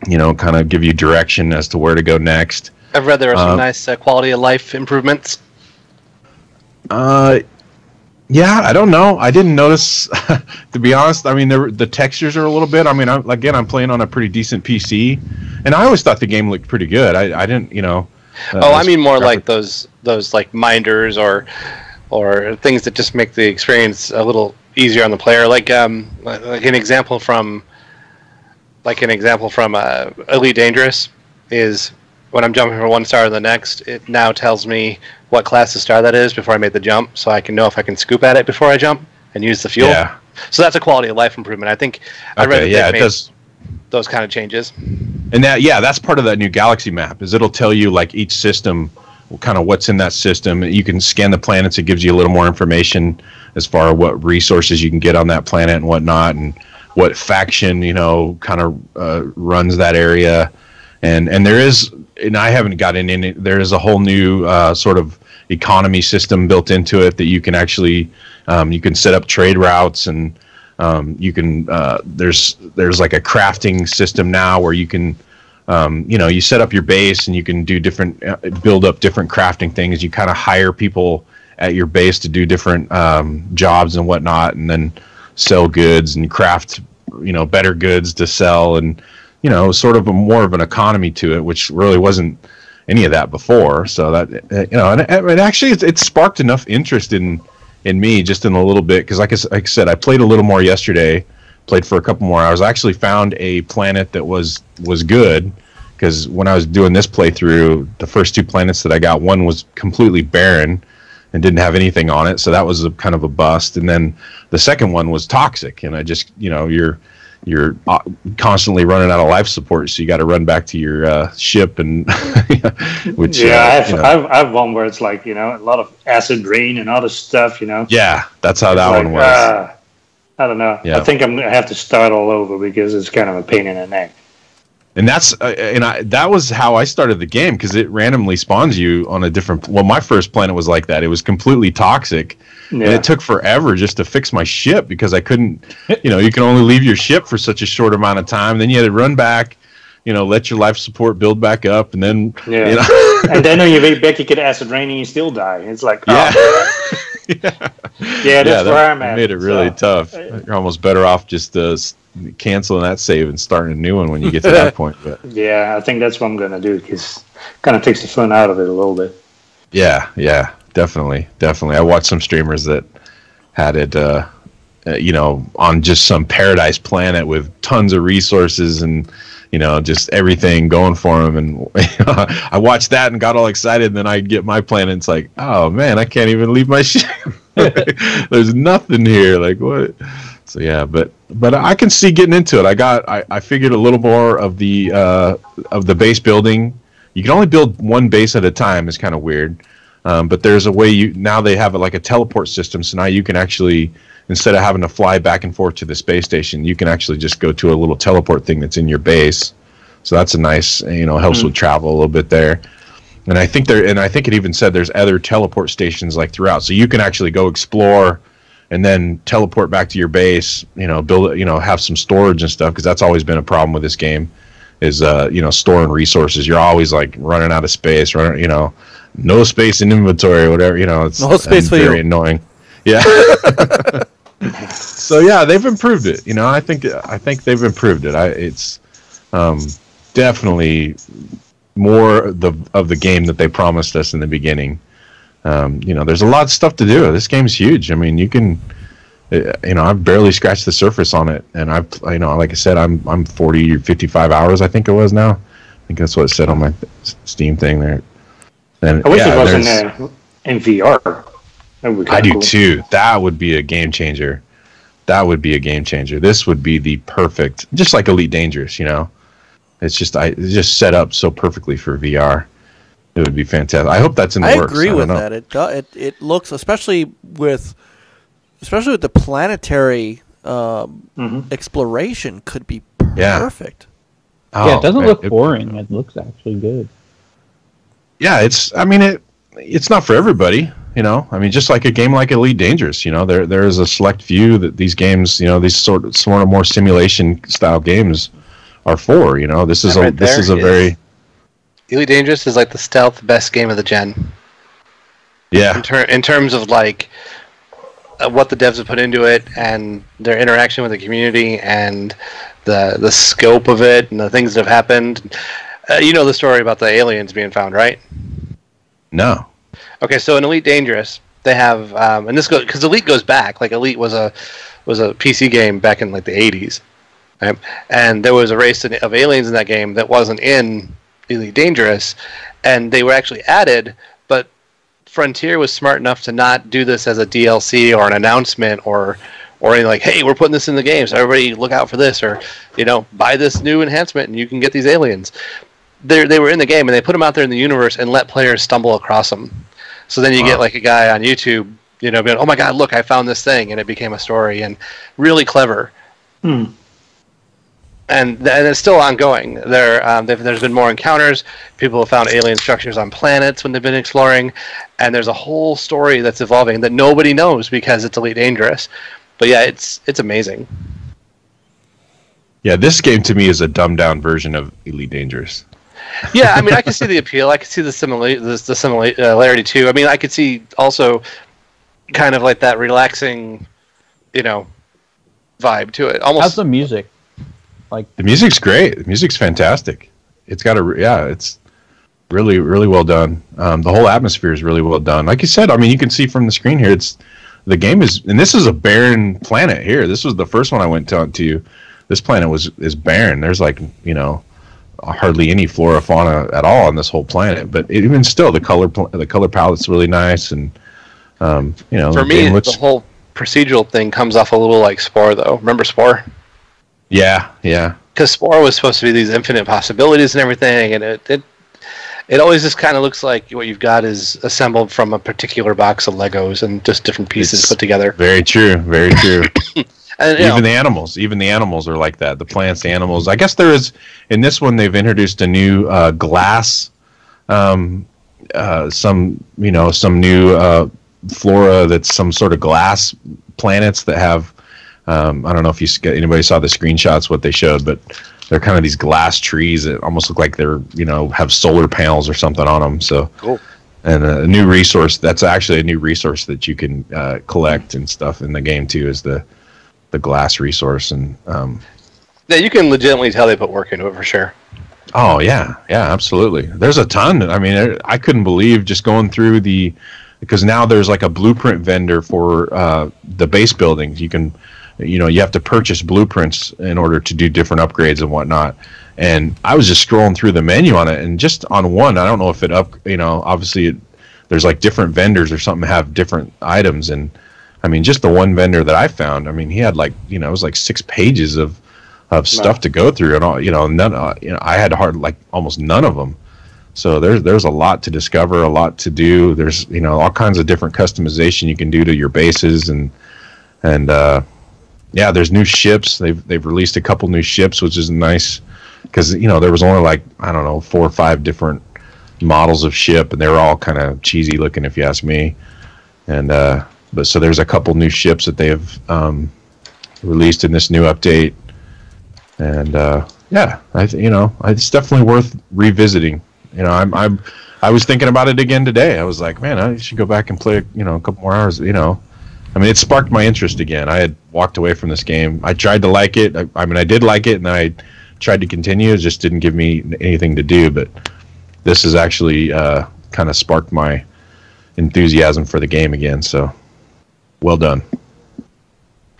you know, kind of give you direction as to where to go next. I've read there are some nice quality of life improvements. Yeah, I don't know. I didn't notice, to be honest. I mean, the textures are a little bit. I mean, I'm playing on a pretty decent PC, and I always thought the game looked pretty good. I didn't, you know. I mean more like those like minders or things that just make the experience a little easier on the player. Like an example from Elite Dangerous is when I'm jumping from one star to the next, it now tells me what class of star that is before I made the jump, so I can know if I can scoop at it before I jump and use the fuel. Yeah. So that's a quality of life improvement. I think I read that they made those kind of changes. And that's part of that new Galaxy map, is it'll tell you like each system, kind of what's in that system. You can scan the planets. It gives you a little more information as far as what resources you can get on that planet and whatnot, and what faction, you know, kind of runs that area. And there is, and I haven't gotten in it, there is a whole new sort of economy system built into it that you can actually, you can set up trade routes, and you can, there's like a crafting system now where you can, you know, you set up your base and you can do build up different crafting things. You kind of hire people at your base to do different jobs and whatnot, and then sell goods and craft, you know, better goods to sell, and, you know, sort of more of an economy to it, which really wasn't any of that before. So that, you know, and it actually, it sparked enough interest in me just in a little bit, because like I said, I played a little more yesterday, played for a couple more hours. I actually found a planet that was good, because when I was doing this playthrough, the first two planets that I got, one was completely barren and didn't have anything on it, so that was kind of a bust. And then the second one was toxic, and I just, you know, you're constantly running out of life support, so you got to run back to your ship, and which I have one where it's like, you know, a lot of acid rain and other stuff, you know. Yeah, that's how that one was. I don't know. Yeah. I think I have to start all over, because it's kind of a pain in the neck. And that was how I started the game, because it randomly spawns you on a different. Well, my first planet was like that. It was completely toxic, and it took forever just to fix my ship, because I couldn't. You know, you can only leave your ship for such a short amount of time. Then you had to run back, you know, let your life support build back up, and then you know. And then when you wait back, you get acid rain and you still die. It's like, that's where I'm at. It made it really tough. You're almost better off just canceling that save and starting a new one when you get to that point. But yeah, I think that's what I'm gonna do, because it kind of takes the fun out of it a little bit. Yeah, definitely. I watched some streamers that had it, you know, on just some paradise planet with tons of resources and, you know, just everything going for them. And I watched that and got all excited. And then I get my planet, and it's like, oh man, I can't even leave my ship. There's nothing here. Like, what? So yeah, but I can see getting into it. I figured a little more of the base building. You can only build one base at a time. It's kind of weird, but there's a way now they have like a teleport system. So now you can actually, instead of having to fly back and forth to the space station, you can actually just go to a little teleport thing that's in your base. So that's a nice, you know, helps with travel a little bit there. And I think it even said there's other teleport stations like throughout, so you can actually go explore and then teleport back to your base, you know, build, you know, have some storage and stuff, because that's always been a problem with this game, is you know, storing resources. You're always like running out of space, you know, no space in inventory or whatever, you know, it's no space for very you. Annoying. Yeah. So yeah, they've improved it. You know, I think they've improved it. definitely more of the game that they promised us in the beginning. There's a lot of stuff to do. This game's huge. I mean, you can, I've barely scratched the surface on it, and like I said, I'm 40 or 55 hours, I think it was now. I think that's what it said on my Steam thing there. And I wish it was in VR. I do too. That would be a game changer. This would be the perfect, just like Elite Dangerous, It's just set up so perfectly for VR. It would be fantastic. I hope that's in the works. I agree with that. It looks, especially with the planetary exploration, could be perfect. Yeah, it doesn't look boring. It looks actually good. Yeah, it's not for everybody. Just like a game like Elite Dangerous, there is a select few that these games, these sort of more simulation style games are for. This is a very Elite Dangerous is like the stealth best game of the gen. Yeah. In terms of like what the devs have put into it and their interaction with the community and the scope of it and the things that have happened. You know the story about the aliens being found, right? No. Okay, so in Elite Dangerous, they have, and this goes because Elite goes back. Like Elite was a PC game back in like the 80s, right? And there was a race of aliens in that game that wasn't in Elite Dangerous, and they were actually added. But Frontier was smart enough to not do this as a DLC or an announcement or anything like, hey, we're putting this in the game, so everybody look out for this, or buy this new enhancement and you can get these aliens. They were in the game and they put them out there in the universe and let players stumble across them. So then you get like a guy on YouTube, being, oh my God, look, I found this thing, and it became a story, and really clever. And it's still ongoing. There's been more encounters. People have found alien structures on planets when they've been exploring, and there's a whole story that's evolving that nobody knows because it's Elite Dangerous. But yeah, it's amazing. Yeah, this game to me is a dumbed down version of Elite Dangerous. Yeah, I can see the appeal. I can see the similarity too. I could see also kind of like that relaxing, vibe to it. Almost. How's the music? Like the music's great. The music's fantastic. It's got it's really, really well done. The whole atmosphere is really well done. Like you said, you can see from the screen here. The game is, and this is a barren planet here. This was the first one I went to. This planet is barren. There's hardly any flora fauna at all on this whole planet. But even still, the color palette's really nice, and for me, the whole procedural thing comes off a little like Spore, though. Remember Spore? Yeah. Because Spore was supposed to be these infinite possibilities and everything, and it always just kind of looks like what you've got is assembled from a particular box of Legos and just different pieces put together. Very true. Very true. And even the animals are like that. The plants, the animals. I guess there is in this one they've introduced a new glass, some new flora that's some sort of glass planets that have. I don't know if anybody saw the screenshots what they showed, but they're kind of these glass trees that almost look like they're have solar panels or something on them. So cool. And a new resource. That's actually a new resource that you can collect and stuff in the game too. Is the glass resource, and yeah, you can legitimately tell they put work into it for sure. Oh yeah, absolutely. There's a ton. I couldn't believe just going through because now there's like a blueprint vendor for the base buildings. You can, you have to purchase blueprints in order to do different upgrades and whatnot. And I was just scrolling through the menu on it, and just on one, I don't know if it obviously there's like different vendors or something have different items, and just the one vendor that I found, he had it was like 6 pages of stuff to go through, and all, I had almost none of them. So there's a lot to discover, a lot to do. There's all kinds of different customization you can do to your bases, and there's new ships. They've released a couple new ships, which is nice because there was only 4 or 5 different models of ship, and they were all kind of cheesy looking if you ask me. And but so there's a couple new ships that they have released in this new update, and it's definitely worth revisiting. I was thinking about it again today. I was like, man, I should go back and play a couple more hours. It sparked my interest again. I had walked away from this game. I tried to like it. I did like it, and I tried to continue. It just didn't give me anything to do. But this has actually kind of sparked my enthusiasm for the game again. So, well done.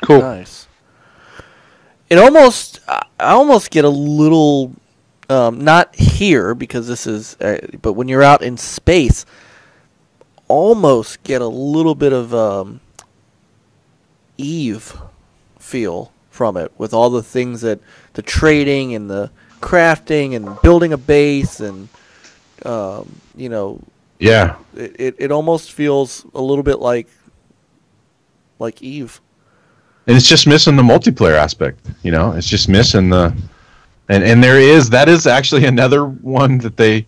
Cool. Nice. I almost get a little, not here because this is, but when you're out in space, almost get a little bit of Eve feel from it with all the things that the trading and the crafting and building a base and Yeah. It almost feels a little bit like Eve. And it's just missing the multiplayer aspect, It's just missing the, and that is actually another one that they,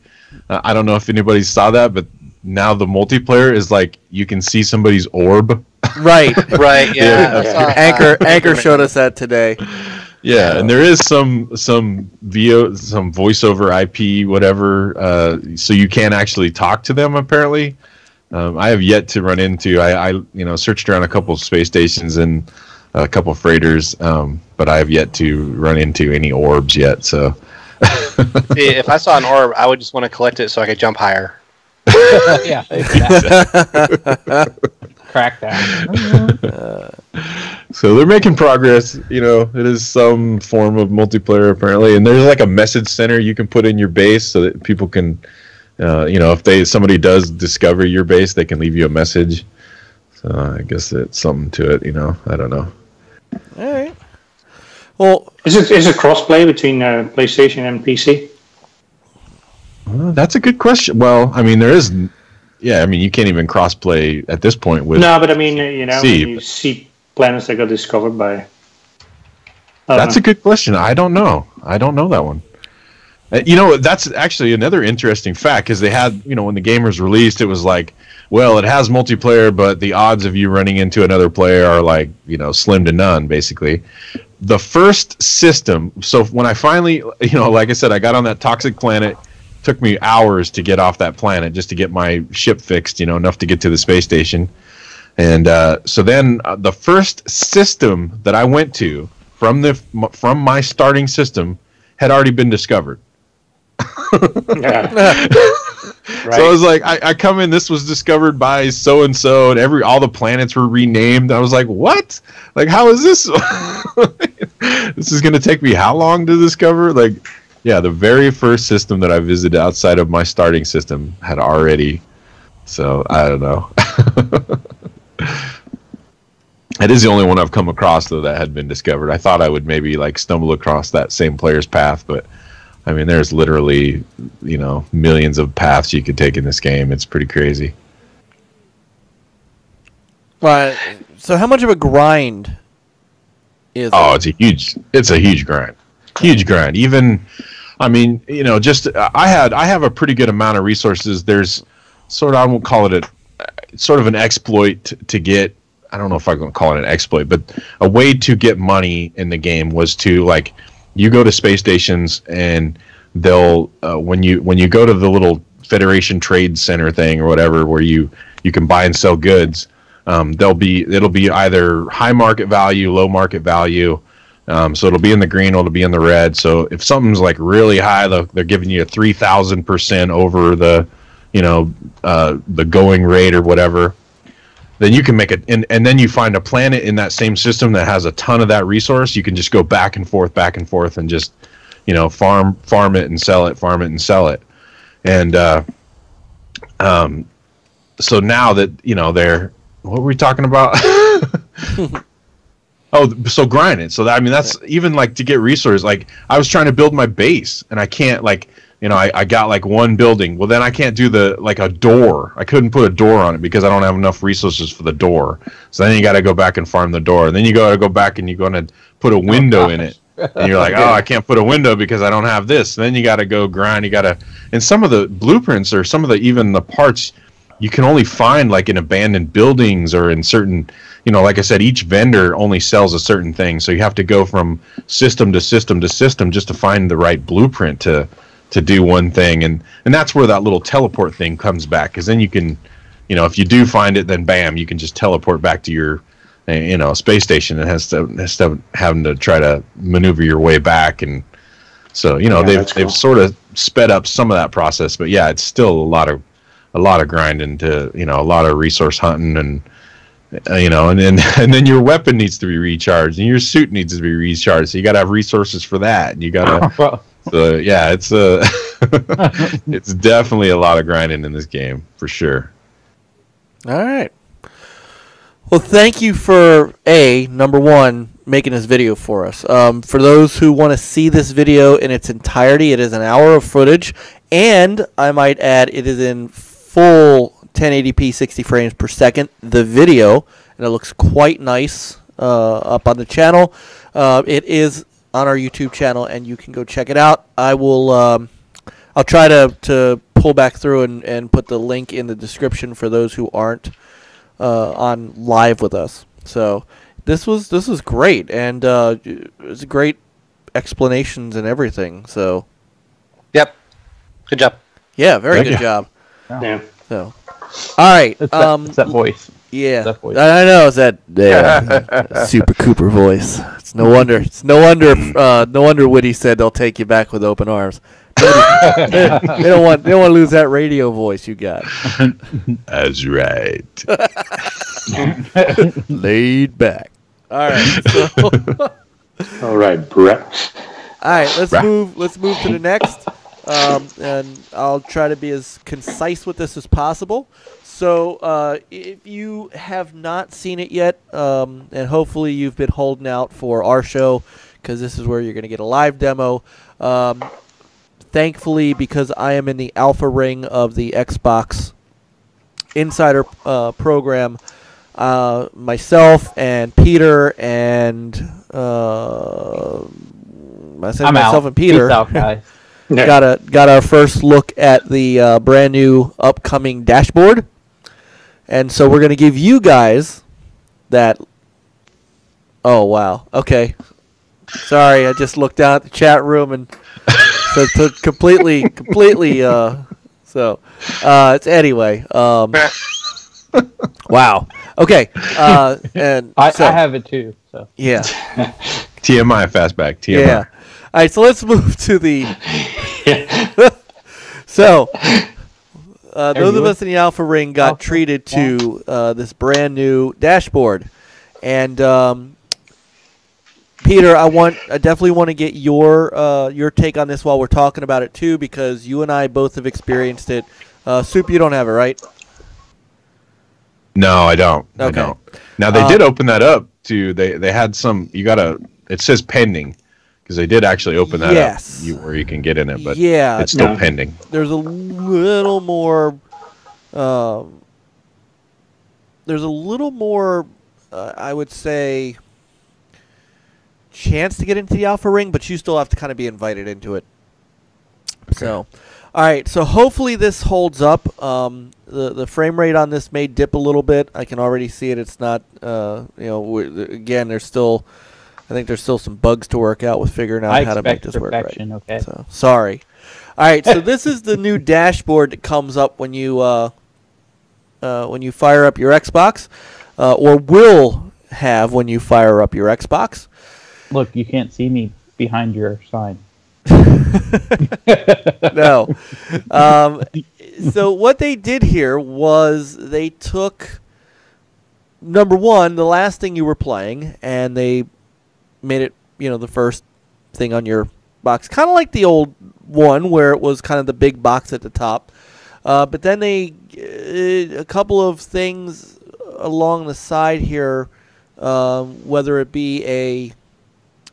I don't know if anybody saw that, but now the multiplayer is like you can see somebody's orb. Right. Right. Yeah. Anchor showed us that today. Yeah, and there is some voice over IP whatever, so you can actually talk to them apparently. I have yet to run into. I searched around a couple of space stations and a couple of freighters, but I have yet to run into any orbs yet. So, See, if I saw an orb, I would just want to collect it so I could jump higher. Yeah. Crackdown. So they're making progress. It is some form of multiplayer apparently, and there's like a message center you can put in your base so that people can, if somebody does discover your base, they can leave you a message. So I guess it's something to it. I don't know. All right. Well, is it crossplay between PlayStation and PC? That's a good question. Well, I mean, there is. Yeah, I mean, you can't even crossplay at this point with. No, but I mean, when you see planets that got discovered by. That's a good question. I don't know. I don't know that one. That's actually another interesting fact because they had, when the game was released, it was like, well, it has multiplayer, but the odds of you running into another player are like, slim to none, basically. The first system. So when I finally, like I said, I got on that toxic planet. Took me hours to get off that planet just to get my ship fixed, enough to get to the space station. And so then the first system that I went to from my starting system had already been discovered. Yeah. Right. So I was like, I come in, this was discovered by so-and-so, and all the planets were renamed. I was like, what? Like, how is this? This is going to take me how long to discover? Like, yeah, the very first system that I visited outside of my starting system had already. So I don't know. It is the only one I've come across though that had been discovered. I thought I would maybe stumble across that same player's path, but I mean, there's literally millions of paths you could take in this game. It's pretty crazy. Right. So how much of a grind is? Oh, it's a huge grind. Huge grind. Even. I mean, I have a pretty good amount of resources. There's I won't call it sort of an exploit to get, I don't know if I'm going to call it an exploit, but a way to get money in the game was to, you go to space stations and they'll, when you go to the little Federation Trade Center thing or whatever, where you can buy and sell goods, it'll be either high market value, low market value. So it'll be in the green, or it'll be in the red. So if something's really high, they're giving you 3,000% over the, the going rate or whatever. Then you can make it, and then you find a planet in that same system that has a ton of that resource. You can just go back and forth, and just, farm it and sell it, farm it and sell it. And so now that what were we talking about? Oh, so grinding. So that's even to get resources. I was trying to build my base, and I can't I got one building. Well, then I can't do a door. I couldn't put a door on it because I don't have enough resources for the door. So then you got to go back and farm the door, and then you got to go back and you're going to put a window in it, and you're like, oh, I can't put a window because I don't have this. And then you got to go grind. And some of the blueprints or some of even the parts you can only find in abandoned buildings or in certain. Like I said, each vendor only sells a certain thing, so you have to go from system to system to system just to find the right blueprint to do one thing, and that's where that little teleport thing comes back, because then you can, if you do find it, then bam, you can just teleport back to your, space station, and has to having to try to maneuver your way back, and So they've sort of sped up some of that process, but yeah, it's still a lot of grinding to a lot of resource hunting and and then your weapon needs to be recharged and your suit needs to be recharged. So you got to have resources for that. And you got to. So yeah, it's it's definitely a lot of grinding in this game for sure. All right. Well, thank you for number one, making this video for us. For those who want to see this video in its entirety, it is an hour of footage, and I might add, it is in full 1080p 60 frames per second, the video, and it looks quite nice up on the channel. It is on our YouTube channel, and you can go check it out. I'll try to pull back through and put the link in the description for those who aren't on live with us. So this was great, and it was great explanations and everything. So yep, good job. Yeah, very good job. Yeah. So all right, it's that voice. Yeah, that voice. I know. It's that SuPRCooPR voice. It's no wonder. No wonder Woody said they'll take you back with open arms. They don't want to lose that radio voice you got. That's right. Laid back. All right. So, all right, Brett. All right. Let's move to the next. And I'll try to be as concise with this as possible. So, if you have not seen it yet, and hopefully you've been holding out for our show, because this is where you're going to get a live demo. Thankfully, because I am in the alpha ring of the Xbox Insider program, myself and Peter and myself and Peter got our first look at the brand new upcoming dashboard, and so we're going to give you guys that. Oh wow! Okay, sorry, I just looked down at the chat room and. So completely. So it's anyway. Wow. Okay. And I have it too. So yeah. TMI fastback. TMI. Yeah. All right. So let's move to the. So those of us in the Alpha Ring got treated to this brand new dashboard, and. Peter, I definitely want to get your take on this while we're talking about it too, because you and I both have experienced it. Soup, you don't have it, right? No, I don't. Okay. I don't. Now they did open that up to they had some. It says pending because they did actually open that up where you can get in it, but it's still pending. There's a little more. I would say. Chance to get into the alpha ring, but you still have to kind of be invited into it. Okay. So, all right. So hopefully this holds up. The frame rate on this may dip a little bit. I can already see it. It's not. Again, I think there's still some bugs to work out with figuring out how to make this work right. Okay. So sorry. All right. So this is the new dashboard that comes up when you fire up your Xbox, or will have when you fire up your Xbox. Look, you can't see me behind your sign. No. So what they did here was they took, number one, the last thing you were playing, and they made it, the first thing on your box. Kind of like the old one where it was kind of the big box at the top. But then a couple of things along the side here, whether it be a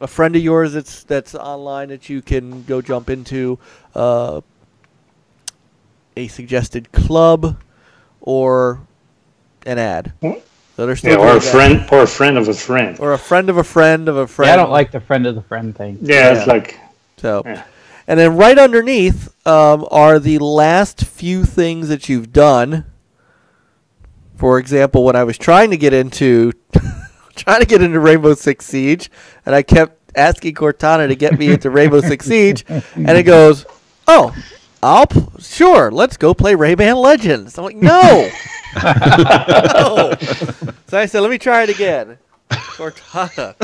friend of yours that's online that you can go jump into, a suggested club, or an ad. So they're still or a friend of a friend, or a friend of a friend of a friend. Yeah, I don't like the friend of the friend thing. Yeah, it's like so. Yeah. And then right underneath are the last few things that you've done. For example, when I was trying to get into Rainbow Six Siege, and I kept asking Cortana to get me into Rainbow Six Siege, and it goes, "Oh, sure, let's go play Rayman Legends." I'm like, no. No. So I said, let me try it again. Cortana,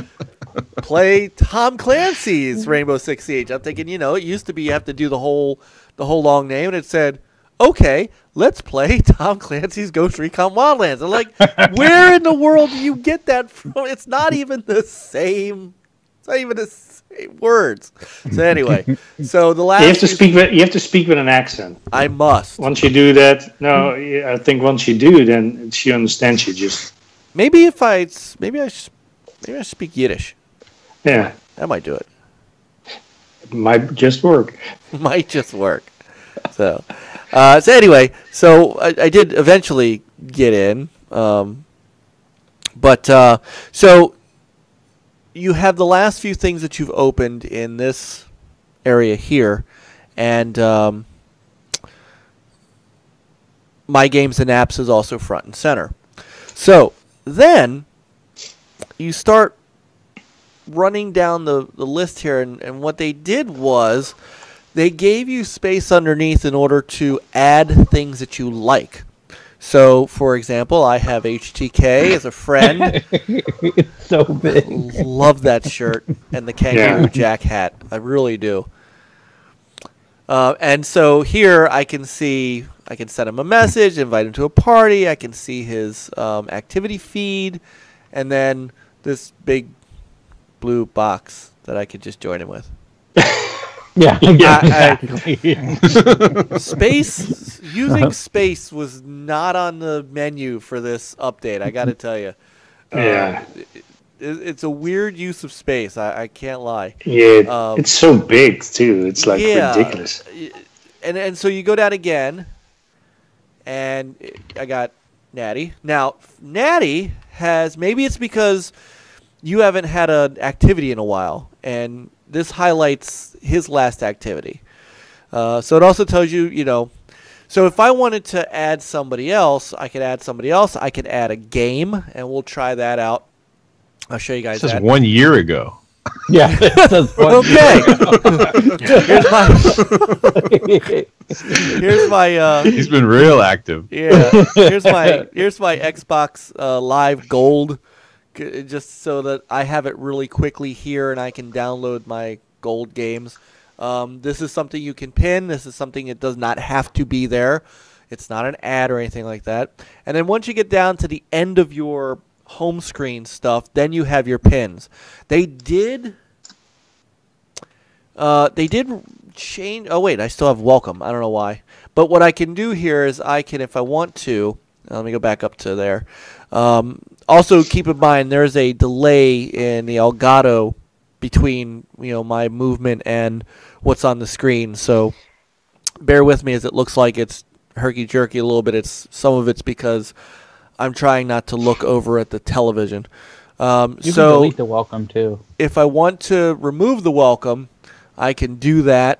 play Tom Clancy's Rainbow Six Siege. I'm thinking, it used to be you have to do the whole long name, and it said, okay, let's play Tom Clancy's Ghost Recon Wildlands. I'm like, where in the world do you get that from? It's not even the same. It's not even the same words. So anyway, so the last you have to speak with an accent. I must. Once you do that, I think once you do, then she understands you. Just maybe I speak Yiddish. Yeah, that might do it. It might just work. Might just work. So anyway, so I did eventually get in, but so you have the last few things that you've opened in this area here, and My Games and Apps is also front and center. So then you start running down the list here, and what they did was they gave you space underneath in order to add things that you like. So, for example, I have HTK as a friend. It's so big. Love that shirt and the Kangaroo Jack hat. I really do. And so here I can send him a message, invite him to a party. I can see his activity feed, and then this big blue box that I could just join him with. Yeah, exactly. Using space was not on the menu for this update, I got to tell you. Yeah. It's a weird use of space, I can't lie. Yeah, it's so big, too. It's like ridiculous. And so you go down again, and I got Natty. Now, Natty has, maybe it's because you haven't had an activity in a while, and this highlights his last activity. So it also tells you, so if I wanted to add somebody else, I could add somebody else. I could add a game, and we'll try that out. I'll show you guys this that. Is 1 year ago. Yeah. Okay. Here's my. He's been real active. Yeah. Here's my Xbox Live Gold, just so that I have it really quickly here and I can download my gold games. This is something you can pin. This is something that does not have to be there. It's not an ad or anything like that. And then once you get down to the end of your home screen stuff, then you have your pins. They did change. Oh wait, I still have welcome. I don't know why. But what I can do here is I can, if I want to, let me go back up to there. Also keep in mind there's a delay in the Elgato between my movement and what's on the screen. So bear with me as it looks like it's herky jerky a little bit. Some of it's because I'm trying not to look over at the television. You can delete the welcome too. If I want to remove the welcome, I can do that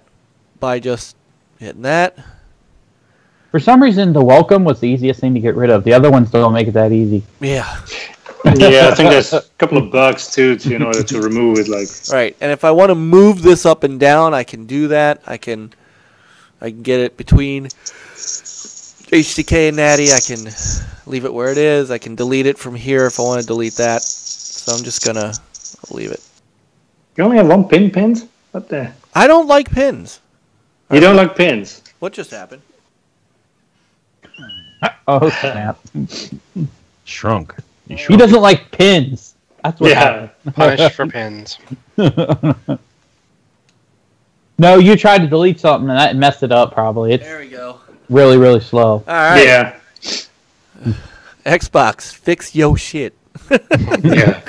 by just hitting that. For some reason, the welcome was the easiest thing to get rid of. The other ones don't make it that easy. Yeah. Yeah, I think there's a couple of bugs too in order to remove it. Right, and if I want to move this up and down, I can do that. I can get it between HTK and Natty. I can leave it where it is. I can delete it from here if I want to delete that. So I'm just gonna leave it. You only have one pin pinned? What the? I don't like pins. You don't like pins? What just happened? Oh snap! Shrunk. He doesn't like pins. That's what happened. Punished for pins. No, you tried to delete something and that messed it up. Probably. There we go. Really, really slow. All right. Yeah. Xbox, fix yo shit. Yeah.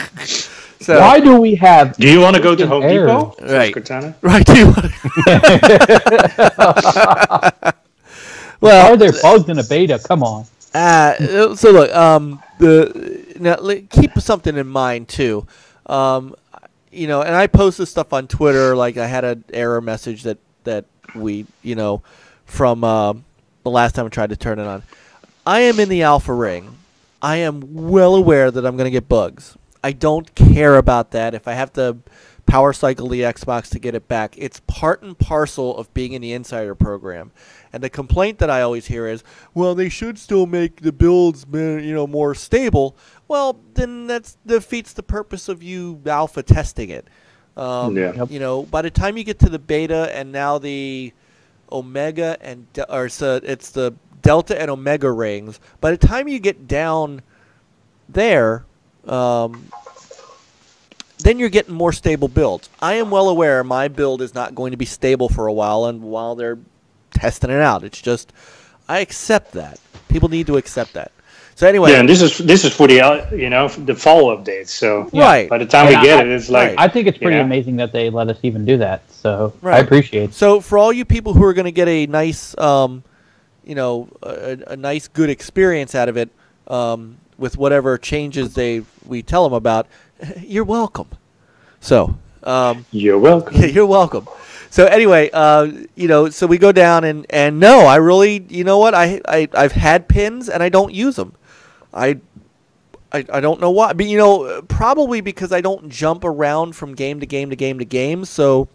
So, why do we have? Do you want to go to Home Depot? Right. Cortana? Right. Do you want to... Well, are there bugs in a beta? Come on. So look, keep something in mind too. And I post this stuff on Twitter. Like I had an error message that we, from the last time I tried to turn it on. I am in the alpha ring. I am well aware that I'm going to get bugs. I don't care about that. If I have to power cycle the Xbox to get it back, it's part and parcel of being in the insider program. And the complaint that I always hear is, well, they should still make the builds, more stable. well, then that defeats the purpose of you alpha testing it. You know, by the time you get to the beta and now the Omega and it's the Delta and Omega rings. By the time you get down there, then you're getting more stable builds. I am well aware my build is not going to be stable for a while, and while they're testing it out, it's just I accept that. People need to accept that. So anyway, and this is for the the fall updates. So right. By the time we get it, it's like I think it's pretty amazing that they let us even do that. So I appreciate it. So for all you people who are going to get a nice, a nice good experience out of it, with whatever changes we tell them about, you're welcome. So you're welcome. Yeah, you're welcome. So anyway, so we go down and no, I really, you know what, I've had pins and I don't use them. I don't know why, but probably because I don't jump around from game to game to game to game. So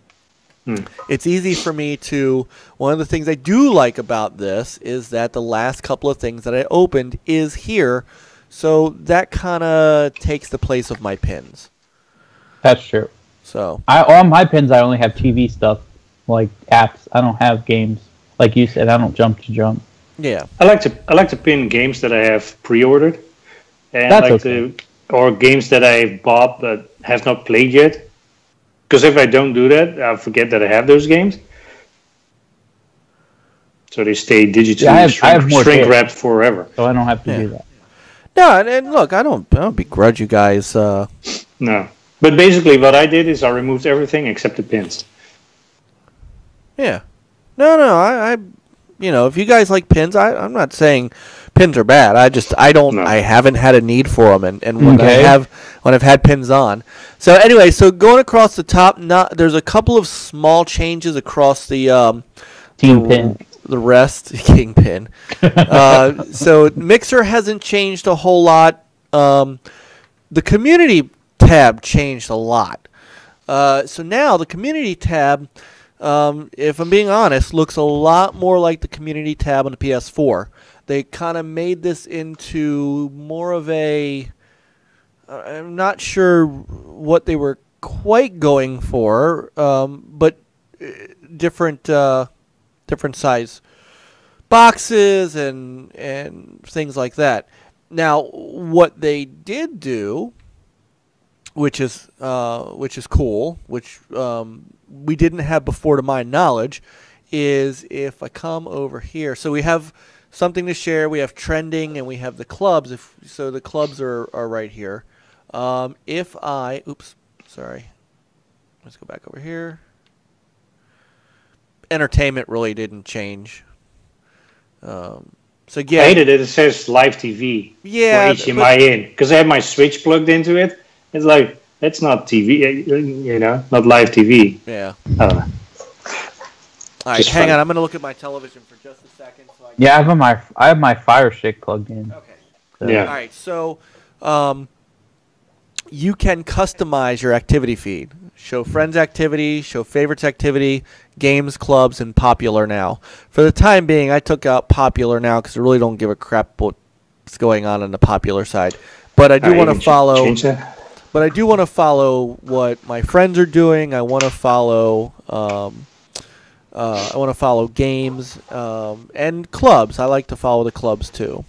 it's easy for me to. One of the things I do like about this is that the last couple of things that I opened is here, so that kind of takes the place of my pins. That's true. So on my pins, I only have TV stuff, like apps. I don't have games, like you said. I don't jump to jump. Yeah, I like to pin games that I have pre-ordered, and or games that I bought but have not played yet. Because if I don't do that, I forget that I have those games. So they stay digitally shrink wrapped forever. So I don't have to do that. No, and look, I don't begrudge you guys. No, but basically what I did is I removed everything except the pins. Yeah, no, I if you guys like pins, I'm not saying pins are bad. I haven't had a need for them, and when I've had pins on. So anyway, so going across the top, there's a couple of small changes across the team pin. The rest Kingpin. So Mixer hasn't changed a whole lot. The community tab changed a lot. So now the community tab, if I'm being honest, looks a lot more like the community tab on the PS4. They kind of made this into more of a. I'm not sure what they were quite going for, but different size boxes and things like that. Now, what they did do, which is cool, which we didn't have before to my knowledge, is if I come over here, so we have something to share, we have trending, and we have the clubs. So the clubs are right here. Let's go back over here. Entertainment really didn't change. So yeah, I hated it. It says live TV. Yeah, or HDMI in, because I have my Switch plugged into it. It's like that's not TV, not live TV. Yeah. I don't know. All right, hang on. I'm going to look at my television for just a second. I have my Fire Stick plugged in. Okay. So. Yeah. All right. So, you can customize your activity feed. Show friends activity, show favorites activity, games, clubs, and popular now. For the time being, I took out popular now because I really don't give a crap what's going on the popular side. But I do want to follow. Change that? But I do want to follow what my friends are doing. I want to follow. I want to follow games and clubs. I like to follow the clubs too.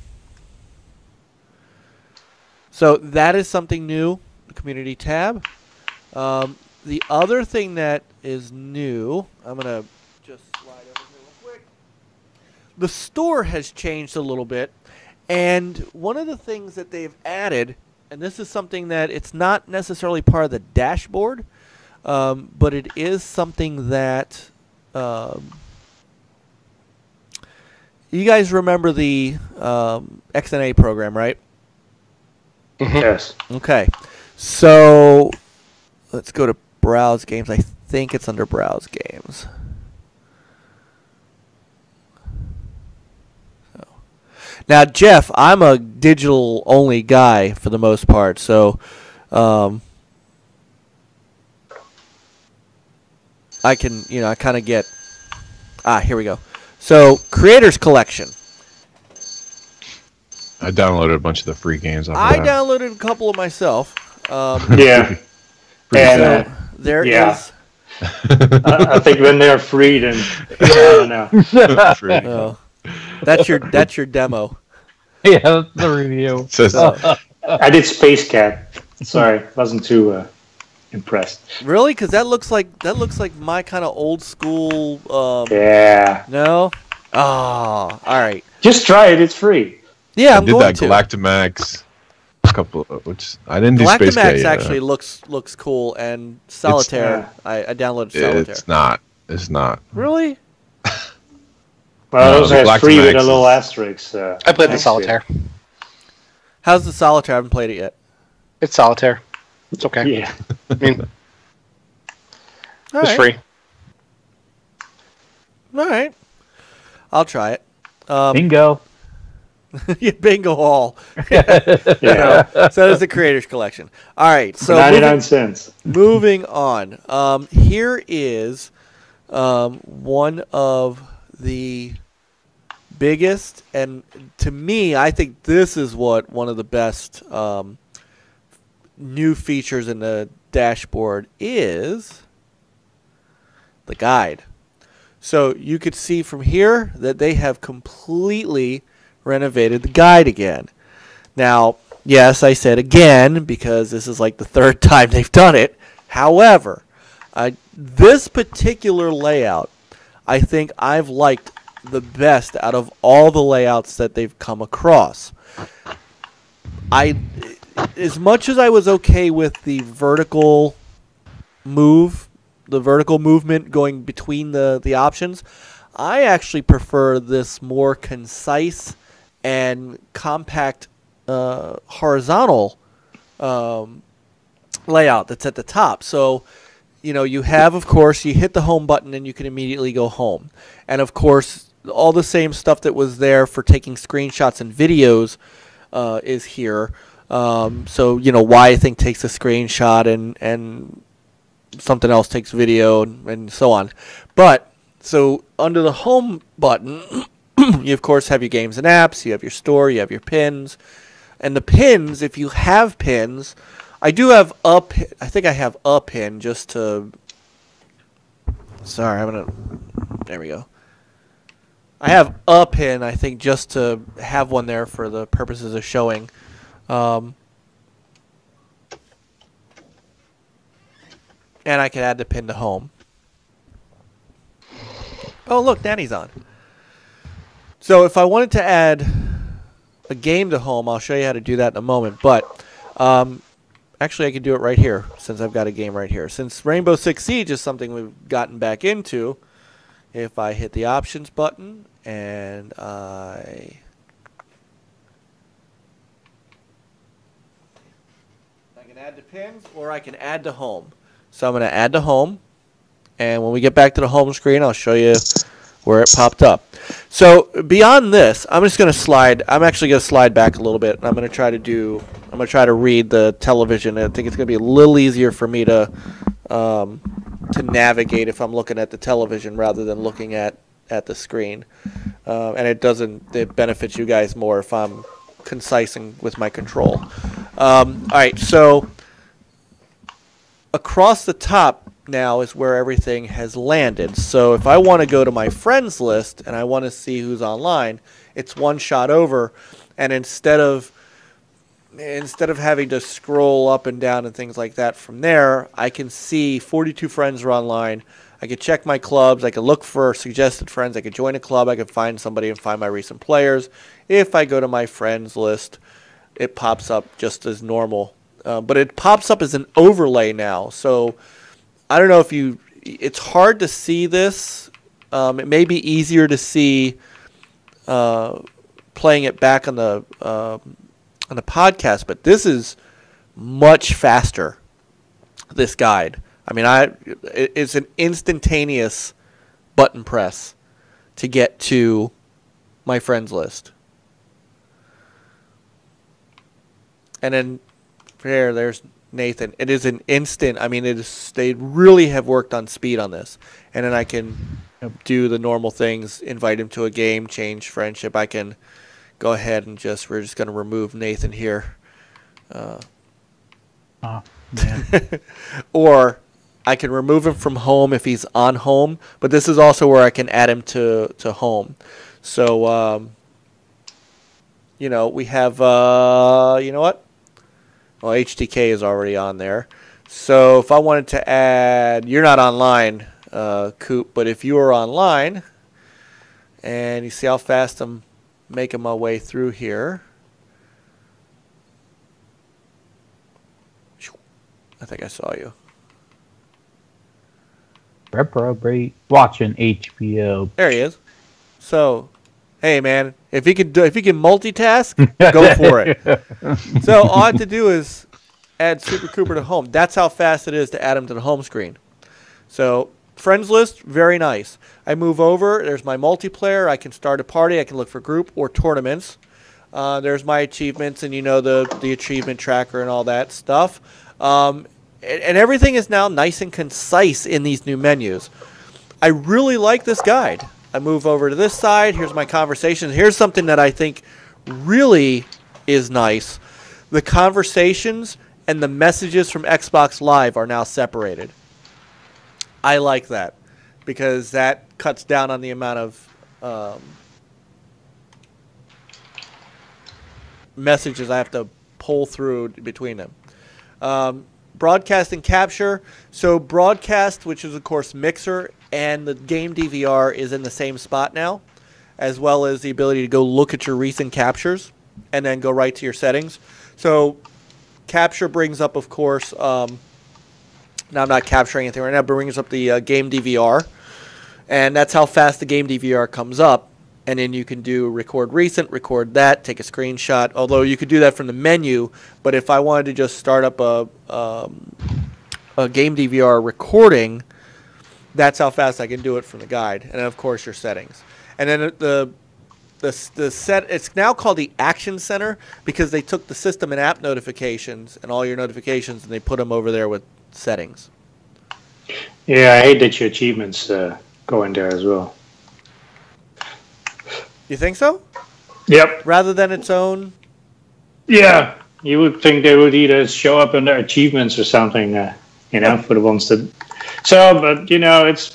So that is something new. The community tab. The other thing that is new, I'm going to just slide over here real quick. The store has changed a little bit. And one of the things that they've added, and this is something that it's not necessarily part of the dashboard, but it is something that you guys remember the XNA program, right? Yes. Okay. So let's go to Browse Games. I think it's under Browse Games. Now, Jeff, I'm a digital-only guy for the most part, so I can, I kind of get... here we go. So, Creators Collection. I downloaded a bunch of the free games off I of that. downloaded a couple of myself. Yeah. And So there is. I think when they're free, then I don't know. Free. Oh, that's your demo. Yeah, that's the review. Says, I did Space Cat. Sorry, wasn't too impressed. Really? Because that looks like my kind of old school. Yeah. No. Oh, all right. Just try it. It's free. Yeah, I I'm did going that to. Galactimax couple, which I didn't do Space Cat Galactimax yet. actually looks cool, and Solitaire. I downloaded Solitaire. It's not. It's not. Really? Well, No, those the has free with a Galactimax little is- asterisk. I played the Solitaire. How's the Solitaire? I haven't played it yet. It's Solitaire. It's okay. Yeah. I mean, All it's right. free. All right. I'll try it. Bingo. Yeah, bingo hall. Yeah. So that's the Creators Collection. All right. So 99 cents. moving on. Here is one of the biggest, and to me, I think this is what one of the best new features in the dashboard is the guide. So you could see from here that they have completely renovated the guide again. Now, yes, I said again because this is like the third time they've done it. However, this particular layout, I think I've liked the best out of all the layouts that they've come across. As much as I was okay with the vertical movement going between the options, I actually prefer this more concise and compact horizontal layout that's at the top. So, you have, of course, you hit the home button and you can immediately go home. And, of course, all the same stuff that was there for taking screenshots and videos is here. So, Y, I think, takes a screenshot and something else takes video and so on. But, so under the home button, you, of course, have your games and apps, you have your store, you have your pins. And the pins, if you have pins, I do have I think I have a pin just to... Sorry, there we go. I have a pin, I think, just to have one there for the purposes of showing. And I can add the pin to home. Oh, look, Danny's on. So if I wanted to add a game to home, I'll show you how to do that in a moment. But actually, I can do it right here since I've got a game right here. Since Rainbow Six Siege is something we've gotten back into, if I hit the options button and I can add to pins or I can add to home. So I'm going to add to home. And when we get back to the home screen, I'll show you where it popped up. So beyond this, I'm just going to slide. I'm actually going to slide back a little bit. And I'm going to try to read the television. I think it's going to be a little easier for me to navigate if I'm looking at the television rather than looking at the screen. And it benefits you guys more if I'm concise with my control. All right, so across the top now is where everything has landed. So if I want to go to my friends list and I want to see who's online, it's one shot over, and instead of having to scroll up and down and things like that from there, I can see 42 friends are online. I could check my clubs. I could look for suggested friends. I could join a club. I could find somebody and find my recent players. If I go to my friends list, it pops up just as normal. But it pops up as an overlay now. So I don't know if it's hard to see this. It may be easier to see playing it back on the podcast, but this is much faster, this guide. I mean, it's an instantaneous button press to get to my friends list. And then there's Nathan. It is an instant. I mean, they really have worked on speed on this. And then I can do the normal things, invite him to a game, change friendship. I can go ahead and we're just going to remove Nathan here. Oh, man. Or I can remove him from home if he's on home, but this is also where I can add him to home. So, we have, you know what? Well, HTK is already on there. So if I wanted to add, you're not online, Coop, but if you are online, and you see how fast I'm making my way through here. I think I saw you. Reprobate watching HBO. There he is. So, hey man, if he can multitask, go for it. So all I have to do is add SuPRCooPR to home. That's how fast it is to add him to the home screen. So friends list, very nice. I move over. There's my multiplayer. I can start a party. I can look for group or tournaments. There's my achievements and the achievement tracker and all that stuff. And everything is now nice and concise in these new menus. I really like this guide. I move over to this side. Here's my conversations. Here's something that I think really is nice. The conversations and the messages from Xbox Live are now separated. I like that because that cuts down on the amount of messages I have to pull through between them. Broadcast and capture. So broadcast, which is of course Mixer, and the game DVR is in the same spot now, as well as the ability to go look at your recent captures and then go right to your settings. So capture brings up, of course, now I'm not capturing anything right now, but brings up the game DVR, and that's how fast the game DVR comes up. And then you can do record recent, record that, take a screenshot. Although you could do that from the menu, but if I wanted to just start up a game DVR recording, that's how fast I can do it from the guide. And then of course your settings. And then the set, it's now called the Action Center because they took the system and app notifications and all your notifications and they put them over there with settings. Yeah, I hate that your achievements go in there as well. You think so? Yep. Rather than its own? Yeah. You would think they would either show up in their achievements or something, for the ones that... So, but, it's...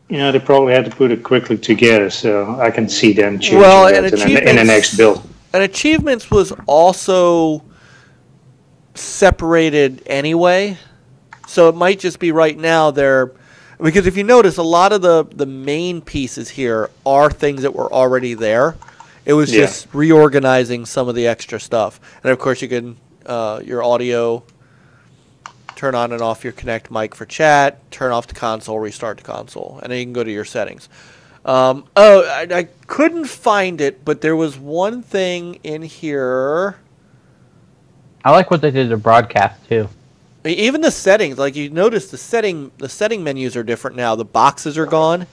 they probably had to put it quickly together, so I can see them changing that in the next build. And achievements was also separated anyway, so it might just be right now they're... Because if you notice, a lot of the main pieces here are things that were already there. It was just reorganizing some of the extra stuff. And, of course, you can your audio, turn on and off your Connect mic for chat, turn off the console, restart the console. And then you can go to your settings. I couldn't find it, but there was one thing in here. I like what they did to broadcast, too. Even the settings, like you notice, the setting menus are different now. The boxes are gone,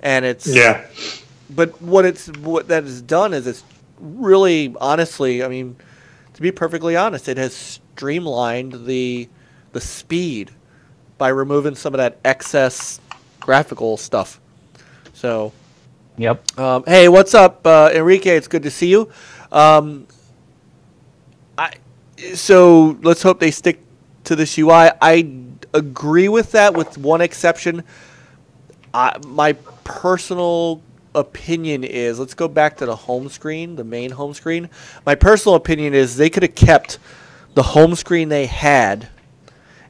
and it's But what that has done is it's really, honestly, I mean, to be perfectly honest, it has streamlined the speed by removing some of that excess graphical stuff. So, yep. Hey, what's up, Enrique? It's good to see you. So let's hope they stick to this UI. I agree with that, with one exception. My personal opinion is, let's go back to the home screen, the main home screen. My personal opinion is they could have kept the home screen they had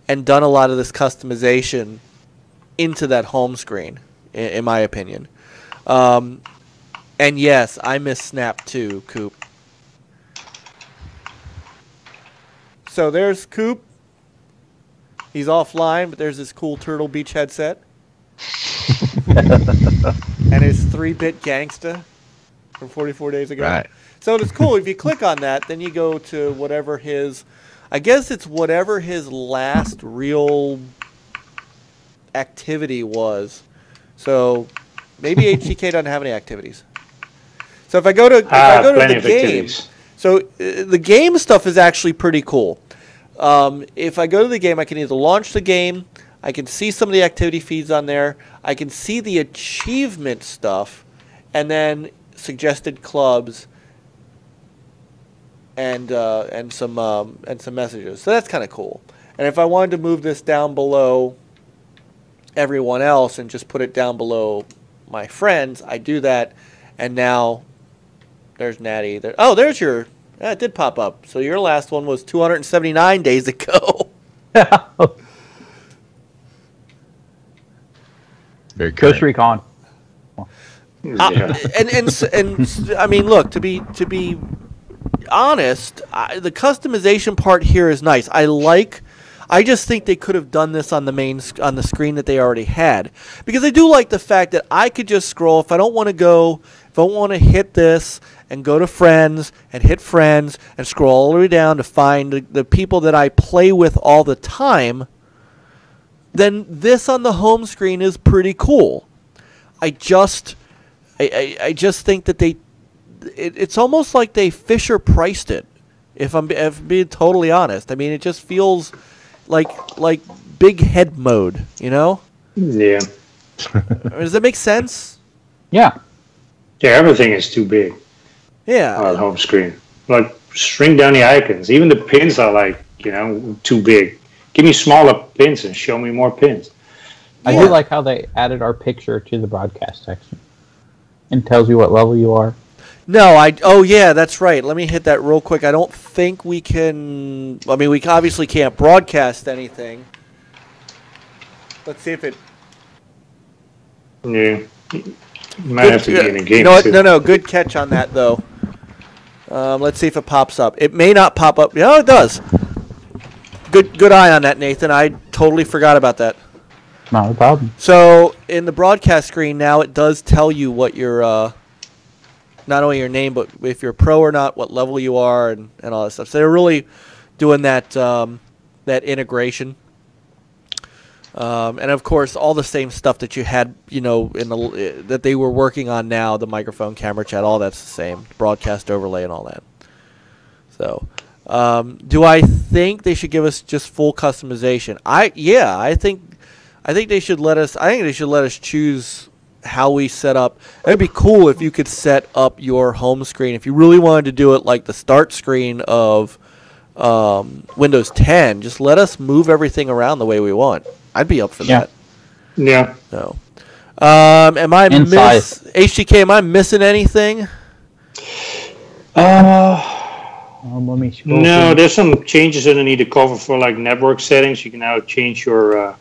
and done a lot of this customization into that home screen, in my opinion. And yes, I miss Snap too, Coop. So there's Coop. He's offline, but there's this cool Turtle Beach headset. And his 3-bit gangsta from 44 days ago. Right. So it's cool. If you click on that, then you go to whatever his... I guess it's whatever his last real activity was. So maybe HTK doesn't have any activities. So if I go to the game... Activities. So the game stuff is actually pretty cool. If I go to the game, I can either launch the game, I can see some of the activity feeds on there, I can see the achievement stuff, and then suggested clubs and some messages. So that's kind of cool. And if I wanted to move this down below everyone else and just put it down below my friends, I do that. And now there's Natty. There's your. Yeah, it did pop up. So your last one was 279 days ago. Very Ghost Recon. And I mean, look, to be honest, the customization part here is nice. I just think they could have done this on the screen that they already had, because I do like the fact that I could just scroll if I don't want to hit this and go to friends and hit friends and scroll all the way down to find the people that I play with all the time. Then this on the home screen is pretty cool. I just think that it's almost like they Fisher priced it. If I'm being totally honest, I mean, it just feels like big head mode, you know? Yeah. Does that make sense? Yeah. Yeah, everything is too big. Yeah. On the home screen. Like, shrink down the icons. Even the pins are like, too big. Give me smaller pins and show me more pins. I do like how they added our picture to the broadcast section and tells you what level you are. No, oh yeah, that's right. Let me hit that real quick. I don't think we can. I mean, we obviously can't broadcast anything. Let's see if it. Yeah, you might have to be in a game. You know what? Too. No. Good catch on that though. Let's see if it pops up. It may not pop up. Yeah, it does. Good eye on that, Nathan. I totally forgot about that. Not a problem. So in the broadcast screen now, it does tell you what your. Not only your name, but if you're pro or not, what level you are, and all that stuff. So they're really doing that integration, and of course all the same stuff that you had, that they were working on now, the microphone, camera chat, all that's the same, broadcast overlay and all that. So, do I think they should give us just full customization? I think they should let us. I think they should let us choose how we set up. It'd be cool if you could set up your home screen if you really wanted to do it like the start screen of Windows 10. Just let us move everything around the way we want. I'd be up for that. Yeah. So, am I HGK? Am I missing anything? Let me no, there's some changes underneath the cover for like network settings. You can now change your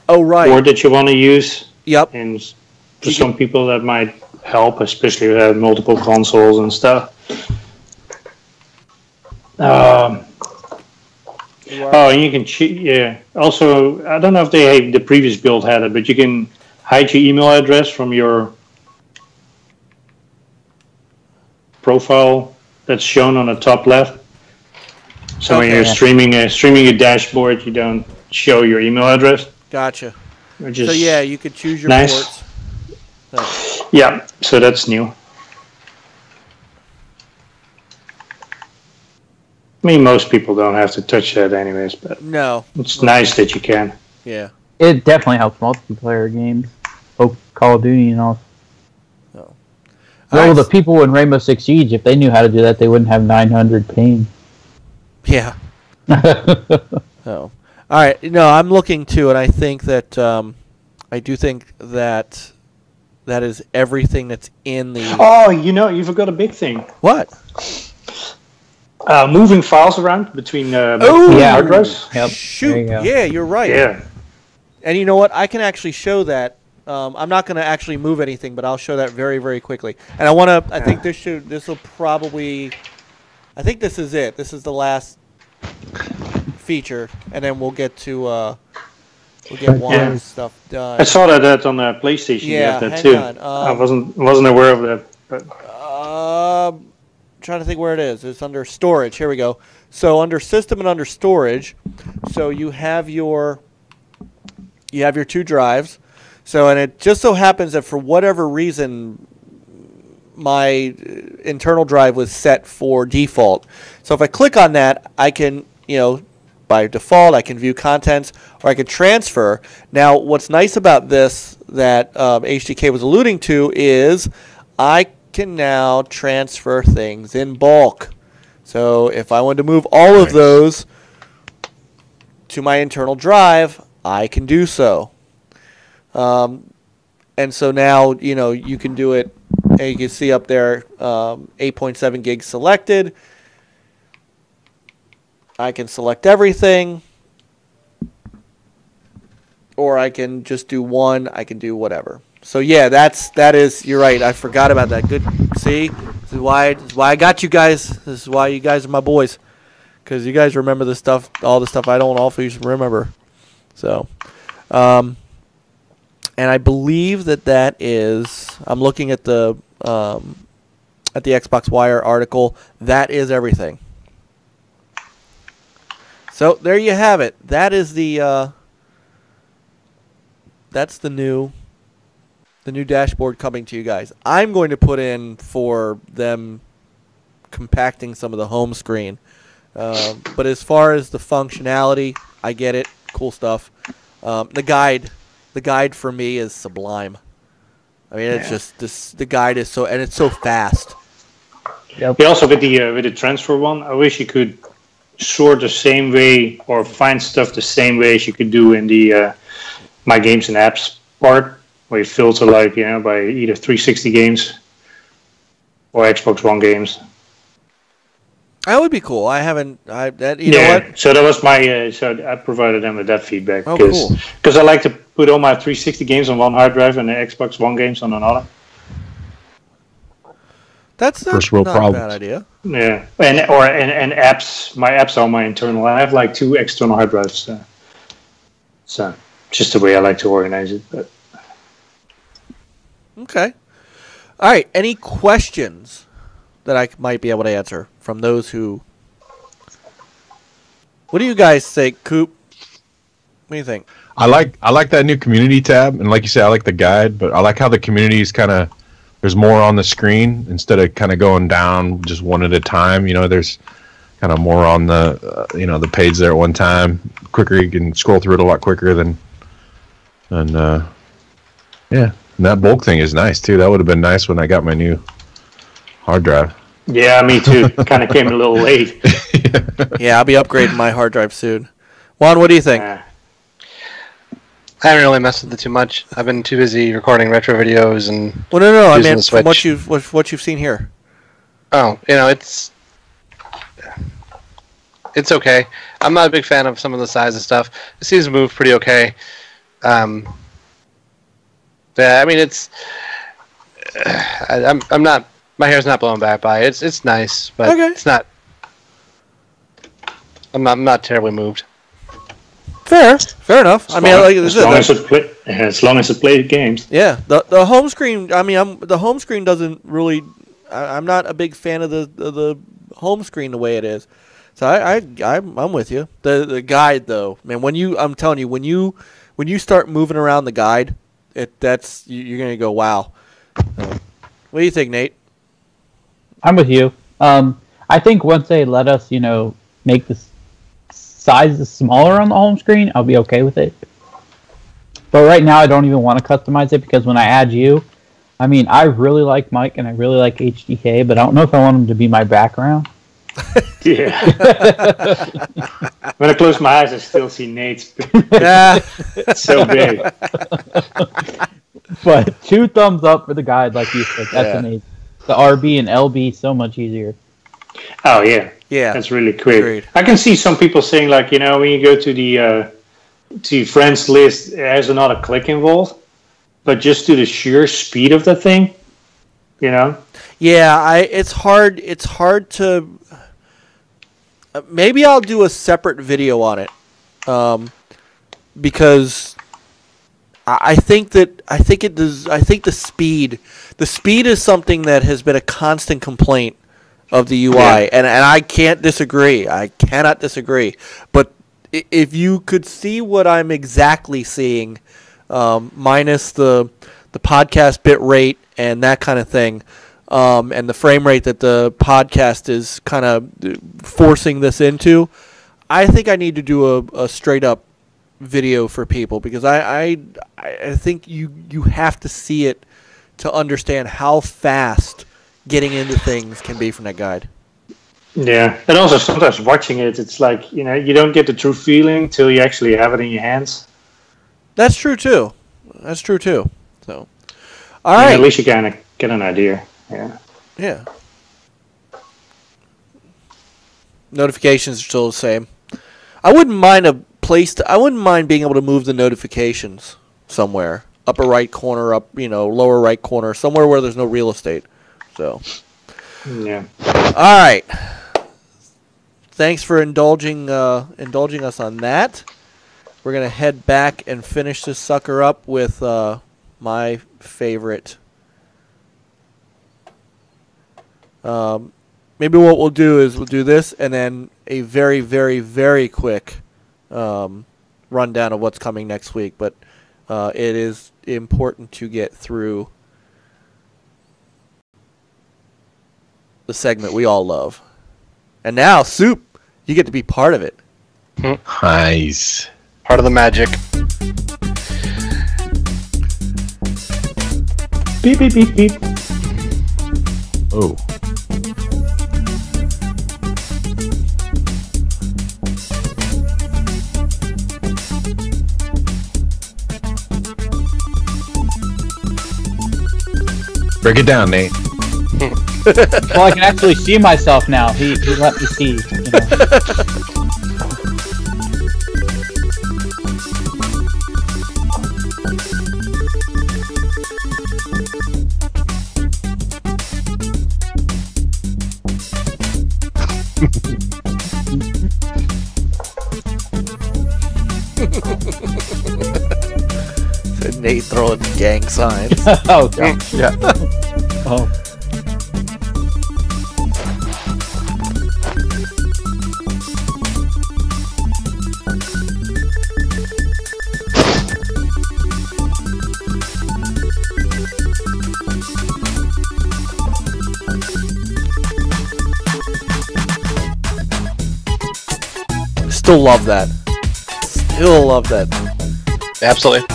board that you want to use. Yep. And for some people that might help, especially if you have multiple consoles and stuff. And you can also, I don't know if the previous build had it, but you can hide your email address from your profile that's shown on the top left. So when you're streaming a dashboard, you don't show your email address. Gotcha. So you could choose your ports. Oh. Yeah, so that's new. I mean, most people don't have to touch that anyways, but no, it's nice that you can. Yeah. It definitely helps multiplayer games. Call of Duty and all. No. Well, the people in Rainbow Six Siege, if they knew how to do that, they wouldn't have 900 ping. Yeah. All right. No, I'm looking too, and I think that I do think that is everything that's in the. Oh, you forgot a big thing. What? Moving files around between hard drives. Yep. Shoot! You're right. Yeah. And you know what? I can actually show that. I'm not going to actually move anything, but I'll show that very, very quickly. And I want to. I think this will probably. I think this is it. This is the last feature, and then we'll get to. We'll get Juan's stuff done. I saw that on the PlayStation. Yeah, that too. I wasn't aware of that. But. Trying to think where it is. It's under storage. Here we go. So under system and under storage, so you have your two drives. So, and it just so happens that for whatever reason, my internal drive was set for default. So if I click on that, I can, by default, I can view contents or I can transfer. Now, what's nice about this that HDK was alluding to is I can now transfer things in bulk. So if I wanted to move all of those to my internal drive, I can do so. And so now, you can do it, and you can see up there 8.7 gigs selected. I can select everything, or I can just do one. I can do whatever. So yeah, that is. You're right. I forgot about that. Good. See, this is why I got you guys. This is why you guys are my boys, because you guys remember the stuff, all the stuff I don't always remember. So, and I believe that is. I'm looking at the Xbox Wire article. That is everything. So there you have it. That is that's the new dashboard coming to you guys. I'm going to put in for them compacting some of the home screen. But as far as the functionality, I get it. Cool stuff. The guide for me is sublime. I mean, it's just the guide is so, and it's so fast. Yep. Also with the transfer one, I wish you could sort the same way or find stuff the same way as you could do in the My Games and Apps part, where you filter by either 360 games or Xbox One games. That would be cool. I haven't. Know what? So that was my. So I provided them with that feedback because I like to put all my 360 games on one hard drive and the Xbox One games on another. That's not a bad idea. Yeah, and apps. My apps are my internal. I have like 2 external hard drives. So just the way I like to organize it. But. Okay. All right. Any questions that I might be able to answer from those who... What do you guys think, Coop? What do you think? I like that new community tab, and like you said, I like the guide, but I like how the community is kind of... There's more on the screen instead of kind of going down just one at a time. There's kind of more on the the page there at one time. Quicker, you can scroll through it a lot quicker than... And yeah, and that bulk thing is nice too. That would have been nice when I got my new hard drive. Yeah, me too. Kind of came a little late. Yeah, I'll be upgrading my hard drive soon. Juan, what do you think? I haven't really messed with it too much. I've been too busy recording retro videos and. Well, no. I mean, from what you've seen here. Oh, it's okay. I'm not a big fan of some of the size of stuff. It seems to move pretty okay. Yeah, I mean, it's. I'm not. My hair's not blown back by it. It's nice, but okay. It's not. I'm not terribly moved. Fair enough. As long as it plays games. Yeah, the home screen. I mean, the home screen doesn't really. I'm not a big fan of the home screen the way it is. So I'm with you. The guide though, man. I'm telling you, when you start moving around the guide, you're gonna go wow. What do you think, Nate? I'm with you. I think once they let us, make the sizes smaller on the home screen, I'll be okay with it. But right now, I don't even want to customize it because when I add you, I mean, I really like Mike and I really like HDK, but I don't know if I want him to be my background. Yeah. When I close my eyes, I still see Nate's. It's so big. But 2 thumbs up for the guide, like you said. That's amazing. The RB and LB so much easier. Oh yeah, that's really quick. Agreed. I can see some people saying when you go to the friends list, there's another click involved, but just to the sheer speed of the thing, Yeah, it's hard. It's hard to. Maybe I'll do a separate video on it, because I think the speed is something that has been a constant complaint of the UI, and I can't disagree. I cannot disagree. But if you could see what I'm exactly seeing, minus the podcast bit rate and that kind of thing, and the frame rate that the podcast is kind of forcing this into, I think I need to do a straight up video for people, because I think you have to see it to understand how fast getting into things can be from that guide. Yeah, and also sometimes watching it, it's like, you know, you don't get the true feeling till you actually have it in your hands. That's true too. So, all And right. at least you kind of get an idea. Yeah. Yeah. Notifications are still the same. I wouldn't mind I wouldn't mind being able to move the notifications somewhere. Upper right corner, lower right corner, somewhere where there's no real estate. So. Yeah. All right. Thanks for indulging us on that. We're gonna head back and finish this sucker up with my favorite. Maybe what we'll do is we'll do this and then a very, very, very quick rundown of what's coming next week. But it is important to get through the segment we all love. And now, Soup, you get to be part of it. Nice. Part of the magic. Beep, beep, beep, beep. Oh. Break it down, Nate. Well, I can actually see myself now. He let me see. You know. Nate throwing gang signs. Oh, gosh. Yeah. Oh. Still love that. Absolutely.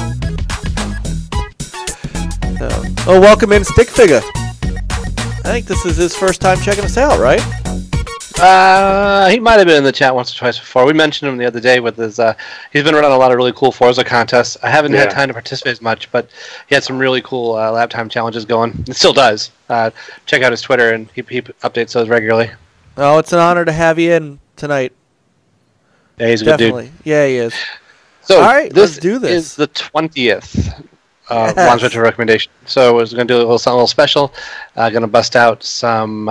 Oh, welcome in, Stick Figure. I think this is his first time checking us out, right? He might have been in the chat once or twice before. We mentioned him the other day with his. He's been running a lot of really cool Forza contests. I haven't had time to participate as much, but he had some really cool lap time challenges going. It still does. Check out his Twitter, and he updates those regularly. Oh, it's an honor to have you in tonight. Yeah, he's a Definitely. good dude. Yeah, he is. So all right, let's do this. Is the 20th. Juan's retro recommendation. So we're going to do a little special. Going to bust out some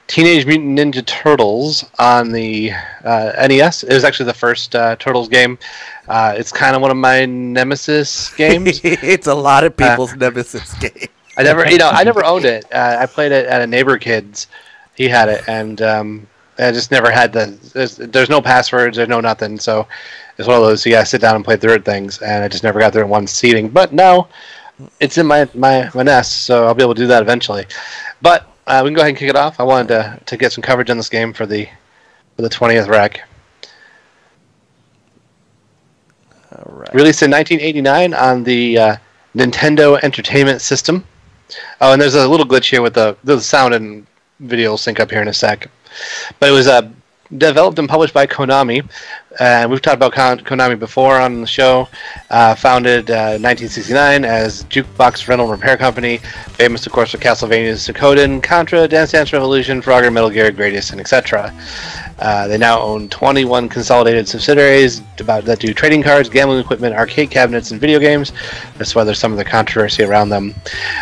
Teenage Mutant Ninja Turtles on the NES. It was actually the first Turtles game. It's kind of one of my nemesis games. It's a lot of people's nemesis game. I never owned it. I played it at a neighbor kid's. He had it, and I just never had there's no passwords, there's no nothing. So it's one of those you gotta sit down and play through it things, and I just never got there in one seating. But now it's in my nest, so I'll be able to do that eventually. But we can go ahead and kick it off. I wanted to get some coverage on this game for the 20th rec. All right. Released in 1989 on the Nintendo Entertainment System. Oh, and there's a little glitch here with the sound and video will sync up here in a sec. But it was developed and published by Konami. And we've talked about Konami before on the show. Founded in 1969 as Jukebox Rental and Repair Company. Famous, of course, for Castlevania's Suikoden, Contra, Dance Dance Revolution, Frogger, Metal Gear, Gradius, and etc. They now own 21 consolidated subsidiaries that do trading cards, gambling equipment, arcade cabinets, and video games. That's why there's some of the controversy around them.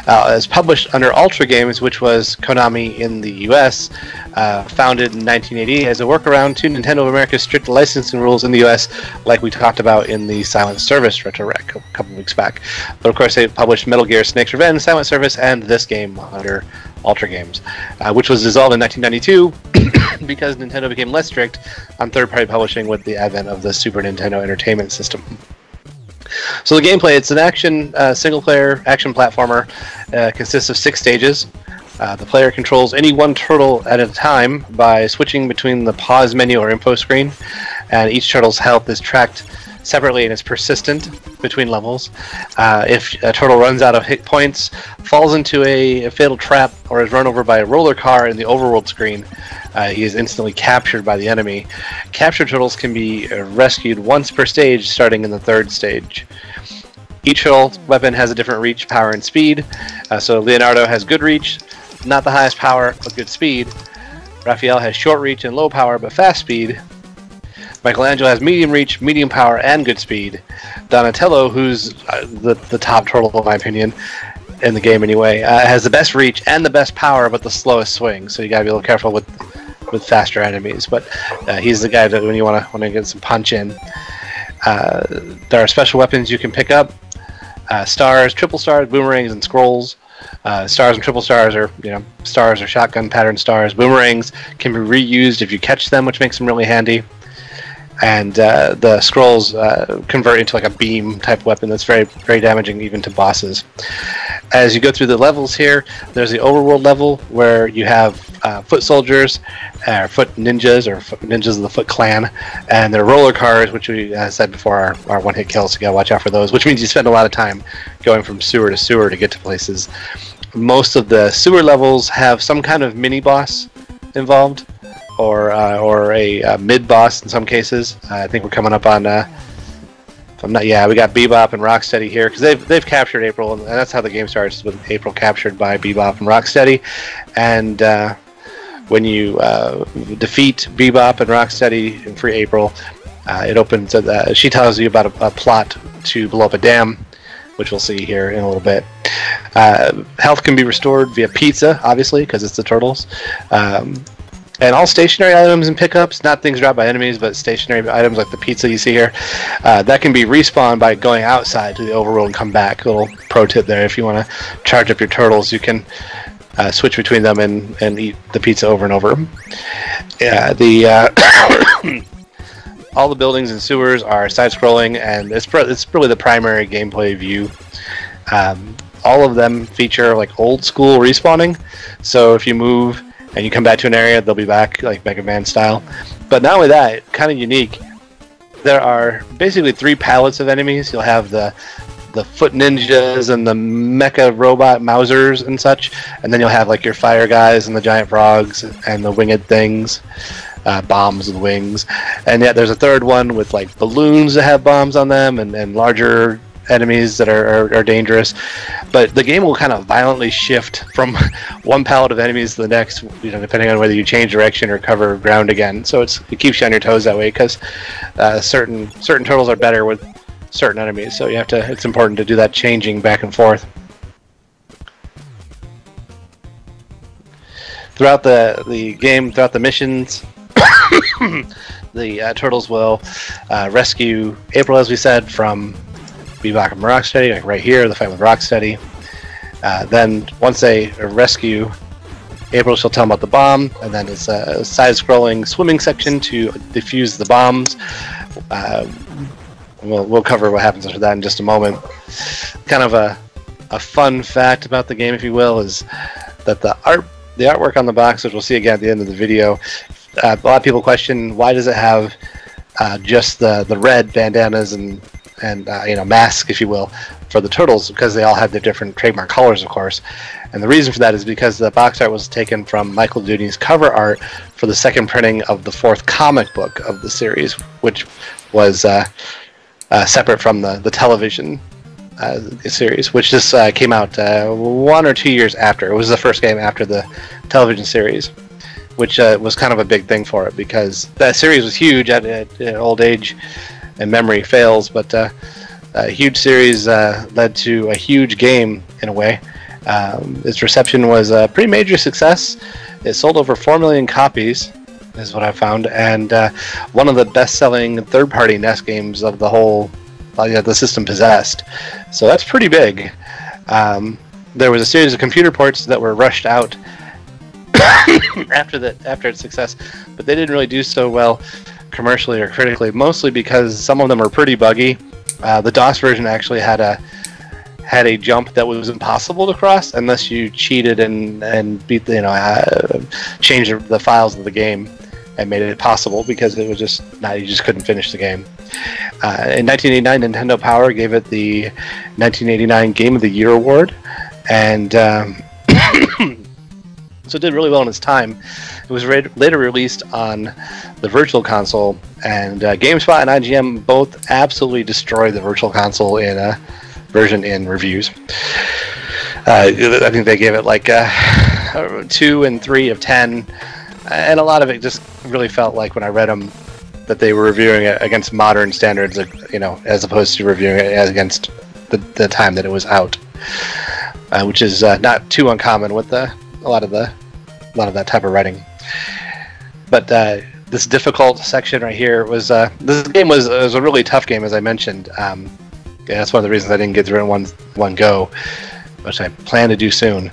It's published under Ultra Games, which was Konami in the U.S., founded in 1980 as a workaround to Nintendo of America's strict licensing rules in the U.S., like we talked about in the Silent Service Retro Rec a couple weeks back. But of course, they published Metal Gear, Snake's Revenge, Silent Service, and this game under Ultra Games, which was dissolved in 1992 because Nintendo became less strict on third-party publishing with the advent of the Super Nintendo Entertainment System. So the gameplay, it's an action, single-player action platformer, consists of 6 stages. The player controls any one turtle at a time by switching between the pause menu or info screen, and each turtle's health is tracked separately and is persistent between levels. If a turtle runs out of hit points, falls into a fatal trap or is run over by a roller car in the overworld screen, he is instantly captured by the enemy. Captured turtles can be rescued once per stage, starting in the 3rd stage. Each turtle weapon has a different reach, power, and speed. So Leonardo has good reach, not the highest power, but good speed. Raphael has short reach and low power, but fast speed. Michelangelo has medium reach, medium power, and good speed. Donatello, who's the top turtle in my opinion, in the game anyway, has the best reach and the best power, but the slowest swing. So you gotta be a little careful with faster enemies. But he's the guy that when you want to get some punch in. There are special weapons you can pick up. Stars, triple stars, boomerangs, and scrolls. Stars and triple stars are, stars or shotgun pattern stars. Boomerangs can be reused if you catch them, which makes them really handy. And the scrolls convert into like a beam type weapon that's very, very damaging even to bosses. As you go through the levels here, there's the overworld level where you have foot soldiers, foot ninjas, or ninjas of the Foot Clan, and their roller cars, which we said before are one-hit kills, so you gotta watch out for those, which means you spend a lot of time going from sewer to sewer to get to places. Most of the sewer levels have some kind of mini-boss involved, or a mid-boss in some cases. I think we're coming up on... we got Bebop and Rocksteady here, because they've captured April, and that's how the game starts, with April captured by Bebop and Rocksteady. And when you defeat Bebop and Rocksteady and free April, it opens. She tells you about a plot to blow up a dam, which we'll see here in a little bit. Health can be restored via pizza, obviously, because it's the turtles. And all stationary items and pickups, not things dropped by enemies, but stationary items like the pizza you see here, that can be respawned by going outside to the overworld and come back. A little pro tip there: if you want to charge up your turtles, you can switch between them and eat the pizza over and over. All the buildings and sewers are side-scrolling, and it's really the primary gameplay view. All of them feature like old-school respawning, so if you move and you come back to an area, they'll be back, like Mega Man style. But not only that, kind of unique, there are basically 3 palettes of enemies. You'll have the foot ninjas and the mecha robot Mousers and such, and then you'll have like your fire guys and the giant frogs and the winged things, bombs with wings. And yet there's a third one with like balloons that have bombs on them, and larger enemies that are dangerous. But the game will kind of violently shift from one palette of enemies to the next, depending on whether you change direction or cover ground again. So it keeps you on your toes that way, because certain turtles are better with certain enemies. So it's important to do that changing back and forth. Throughout the game, throughout the missions, the turtles will rescue April, as we said, from Bebop and Rocksteady, like right here, the fight with Rocksteady. Then once they rescue April, she'll tell them about the bomb, and then it's a side-scrolling swimming section to defuse the bombs. We'll cover what happens after that in just a moment. Kind of a fun fact about the game, if you will, is that the artwork on the box, which we'll see again at the end of the video, a lot of people question, why does it have just the red bandanas and mask, if you will, for the turtles? Because they all have their different trademark colors, of course. And the reason for that is because the box art was taken from Michael Dooney's cover art for the second printing of the 4th comic book of the series, which was separate from the television series, which just came out 1 or 2 years after. It was the first game after the television series, which was kind of a big thing for it, because that series was huge at old age and memory fails, but a huge series led to a huge game in a way. Its reception was a pretty major success. It sold over 4 million copies, is what I found, and one of the best-selling third-party NES games of the whole, the system possessed. So that's pretty big. There was a series of computer ports that were rushed out after its success, but they didn't really do so well commercially or critically, mostly because some of them are pretty buggy. The DOS version actually had a jump that was impossible to cross unless you cheated and beat changed the files of the game and made it possible, because it was just you just couldn't finish the game. In 1989, Nintendo Power gave it the 1989 Game of the Year award, and so it did really well in its time. It was later released on the Virtual Console, and GameSpot and IGN both absolutely destroyed the Virtual Console in a version in reviews. I think they gave it like 2 and 3 of 10, and a lot of it just really felt like when I read them that they were reviewing it against modern standards, as opposed to reviewing it against the time that it was out, which is not too uncommon with a lot of that type of writing. But this difficult section right here was this game was a really tough game, as I mentioned. That's one of the reasons I didn't get through it in one go, which I plan to do soon.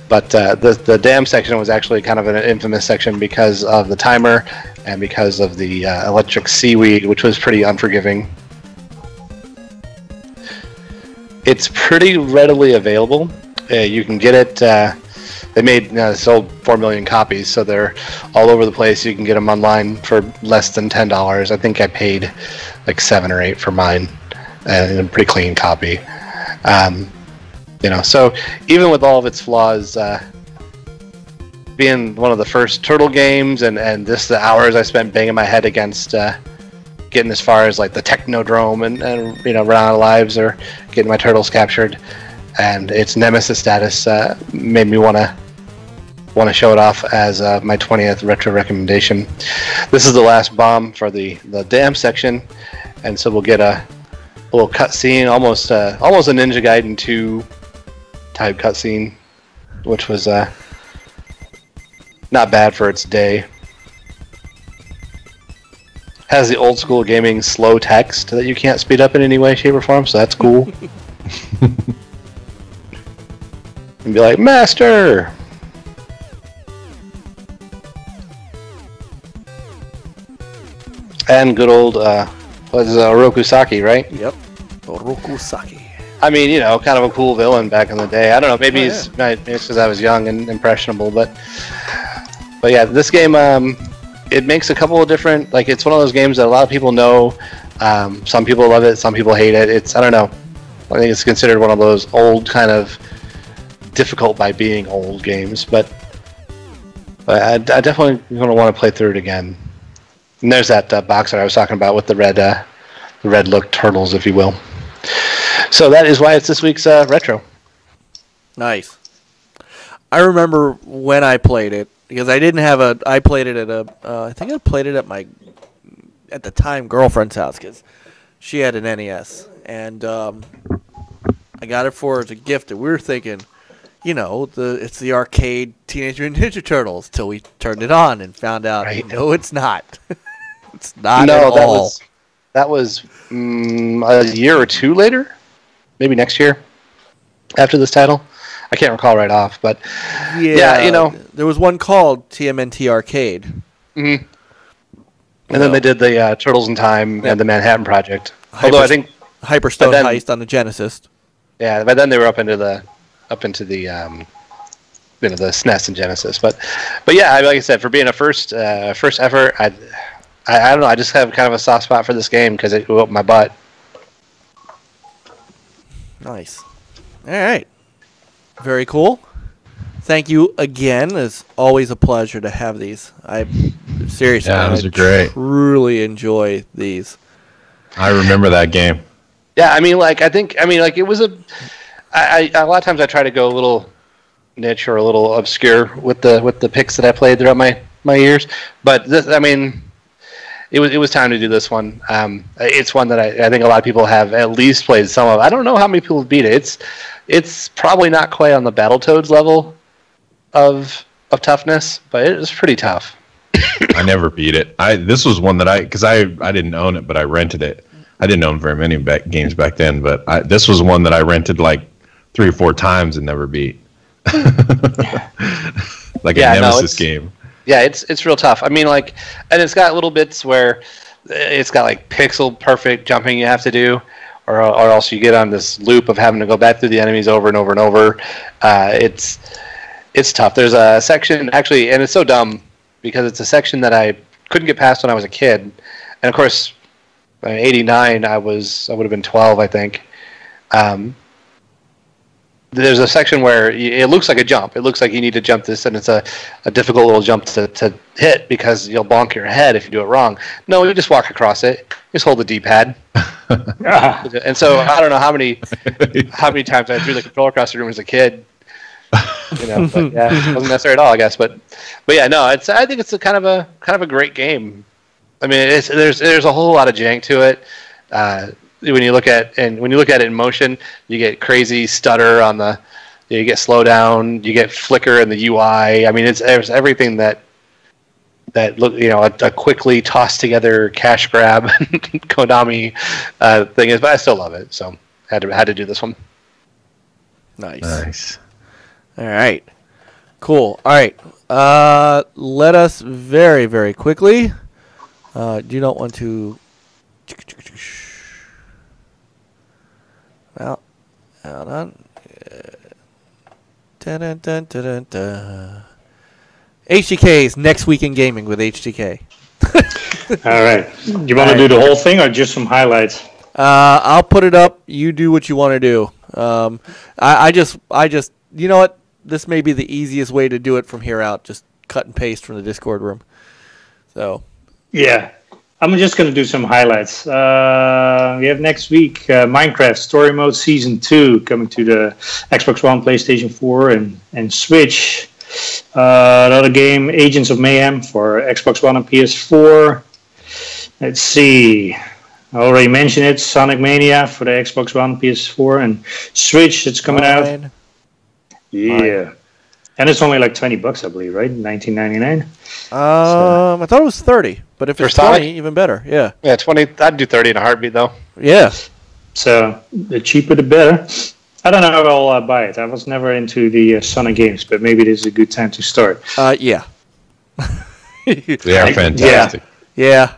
But the dam section was actually kind of an infamous section because of the timer and because of the electric seaweed, which was pretty unforgiving. It's pretty readily available. You can get it. They sold 4 million copies, so they're all over the place. You can get them online for less than $10. I think I paid like 7 or 8 for mine, and a pretty clean copy. So even with all of its flaws, being one of the first Turtle games, and just the hours I spent banging my head against getting as far as like the Technodrome and run out of lives or getting my turtles captured, and its Nemesis status made me want to show it off as my 20th retro recommendation. This is the last bomb for the dam section, and so we'll get a little cutscene, almost a Ninja Gaiden 2 type cutscene, which was not bad for its day. Has the old school gaming slow text that you can't speed up in any way, shape, or form, so that's cool. And be like, Master! And good old, Orokusaki, right? Yep. Orokusaki. I mean, kind of a cool villain back in the day. I don't know, maybe it's because I was young and impressionable, but yeah, this game, it makes a couple of different, it's one of those games that a lot of people know. Some people love it, some people hate it. I don't know. I think it's considered one of those old kind of difficult by being old games, but I definitely going to want to play through it again. And there's that box that I was talking about with the red look turtles, if you will. So that is why it's this week's retro. Nice. I remember when I played it, because I didn't have I played it at I think I played it at the time, girlfriend's house, because she had an NES, and I got it for her as a gift, and we were thinking, it's the arcade Teenage Mutant Ninja Turtles, till we turned it on and found out, no, it's not. It's not at all. That was a year or two later, maybe next year, after this title. I can't recall right off, but yeah, there was one called TMNT Arcade. Mm-hmm. And then they did the Turtles in Time and the Manhattan Project. Although I think Hyperstone Heist on the Genesis. Yeah, by then they were up into the the SNES and Genesis. But yeah, like I said, for being a first effort, I don't know. I just have kind of a soft spot for this game because it whooped my butt. Nice. All right. Very cool. Thank you again. It's always a pleasure to have these. Seriously, those are great. Truly enjoy these. I remember that game. Yeah, I mean, it was a lot of times I try to go a little niche or a little obscure with the picks that I played throughout my years. But this, it was time to do this one. It's one that I think a lot of people have at least played some of. I don't know how many people have beat it. It's probably not quite on the Battletoads level of toughness, but it was pretty tough. I never beat it. This was one that because I didn't own it, but I rented it. I didn't own very many games back then, but this was one that I rented like 3 or 4 times and never beat. Like a Nemesis game. Yeah, it's real tough. I mean, and it's got little bits where it's got like pixel perfect jumping you have to do, or else you get on this loop of having to go back through the enemies over and over and over. It's tough. There's a section actually, and it's so dumb because it's a section that I couldn't get past when I was a kid, and of course, in 89 I would have been 12, I think. there's a section where it looks like a jump. It looks like you need to jump this, and it's a difficult little jump to hit because you'll bonk your head if you do it wrong. No, you just walk across it. Just hold the D-pad. And so I don't know how many times I threw the controller across the room as a kid. But yeah, it wasn't necessary at all, I guess. But yeah, no, I think it's a kind of a great game. I mean, there's a whole lot of jank to it. When you look at it in motion, you get crazy stutter on you get slowdown, you get flicker in the UI. I mean, there's everything that look, a quickly tossed together cash grab Konami thing is, but I still love it. So had to do this one. Nice. All right. Cool. All right. Let us very, very quickly. Do you not want to? Well, hold on. HDK's next week in gaming with HDK. All right. You want to do the whole thing or just some highlights? I'll put it up. You do what you want to do. I just, you know what? This may be the easiest way to do it from here out. Just cut and paste from the Discord room. So. Yeah. I'm just going to do some highlights. We have next week Minecraft Story Mode Season 2 coming to the Xbox One, PlayStation 4, and Switch. Another game, Agents of Mayhem for Xbox One and PS4. Let's see. I already mentioned it. Sonic Mania for the Xbox One, PS4, and Switch. It's coming out. Yeah. And it's only like $20, I believe, right? $19.99. I thought it was 30, but if it's 20, even better. Yeah. Yeah, 20. I'd do 30 in a heartbeat, though. Yeah. So the cheaper, the better. I don't know if I'll buy it. I was never into the Sonic games, but maybe this is a good time to start. Yeah. They are fantastic. Yeah.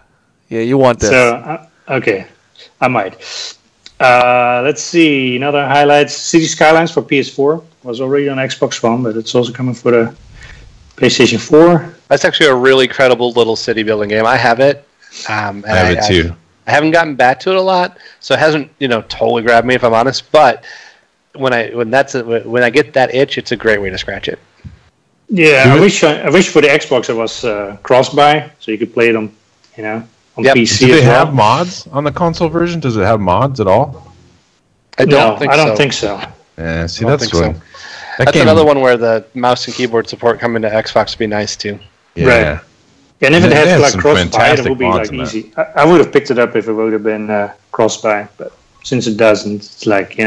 You want this. So, okay. I might. Let's see. Another highlights. City Skylines for PS4 was already on Xbox One, but it's also coming for the PlayStation 4. That's actually a really credible little city building game. I have it. And I have it too. I haven't gotten back to it a lot, so it hasn't totally grabbed me, if I'm honest. But when I get that itch, it's a great way to scratch it. Yeah, I wish for the Xbox it was cross-buy, so you could play it on PC. Do they have mods on the console version? Does it have mods at all? I don't think so. Yeah, see, that's one. That's another one where the mouse and keyboard support coming to Xbox would be nice too. Yeah. Right. And if it had like cross-buy, it would be like easy. I would have picked it up if it would have been cross-buy, but since it doesn't, it's like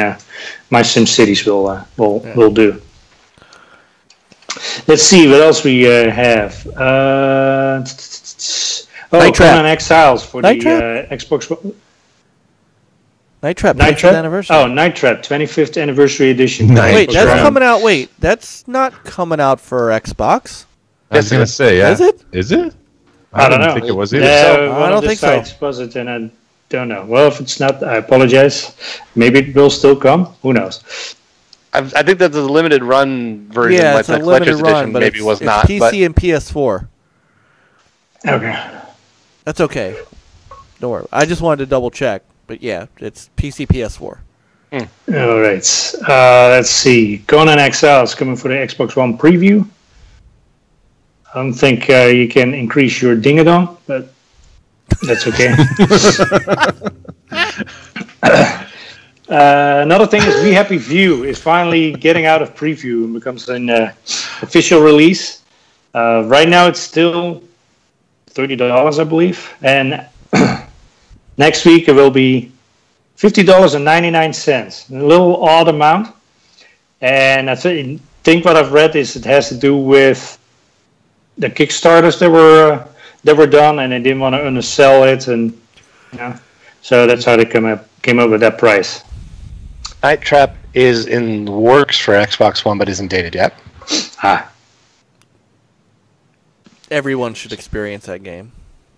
my SimCities will do. Let's see what else we have. Conan Exiles for the Xbox One. Night Trap 25th anniversary. Oh, Night Trap 25th anniversary edition. Wait, that's coming out. Wait, that's not coming out for Xbox. I was gonna say, yeah. Is it? Is it? I don't know. think it was either. I don't think so. Was it? And I don't know. Well, if it's not, I apologize. Maybe it will still come. Who knows? I think that the limited run version, like the collector's edition, maybe was not. PC and PS4. Okay. That's okay. Don't worry. I just wanted to double check. But yeah, it's PC, PS4. All right. Let's see. Conan Exiles coming for the Xbox One preview. I don't think you can increase your ding-a-dong, but that's okay. Another thing is We Happy View is finally getting out of preview and becomes an official release. Right now it's still $30, I believe. And next week it will be $50.99. A little odd amount. And I think what I've read is it has to do with the Kickstarters that were done, and they didn't want to undersell it, and so that's how they came up with that price. Night Trap is in the works for Xbox One, but isn't dated yet. Everyone should experience that game.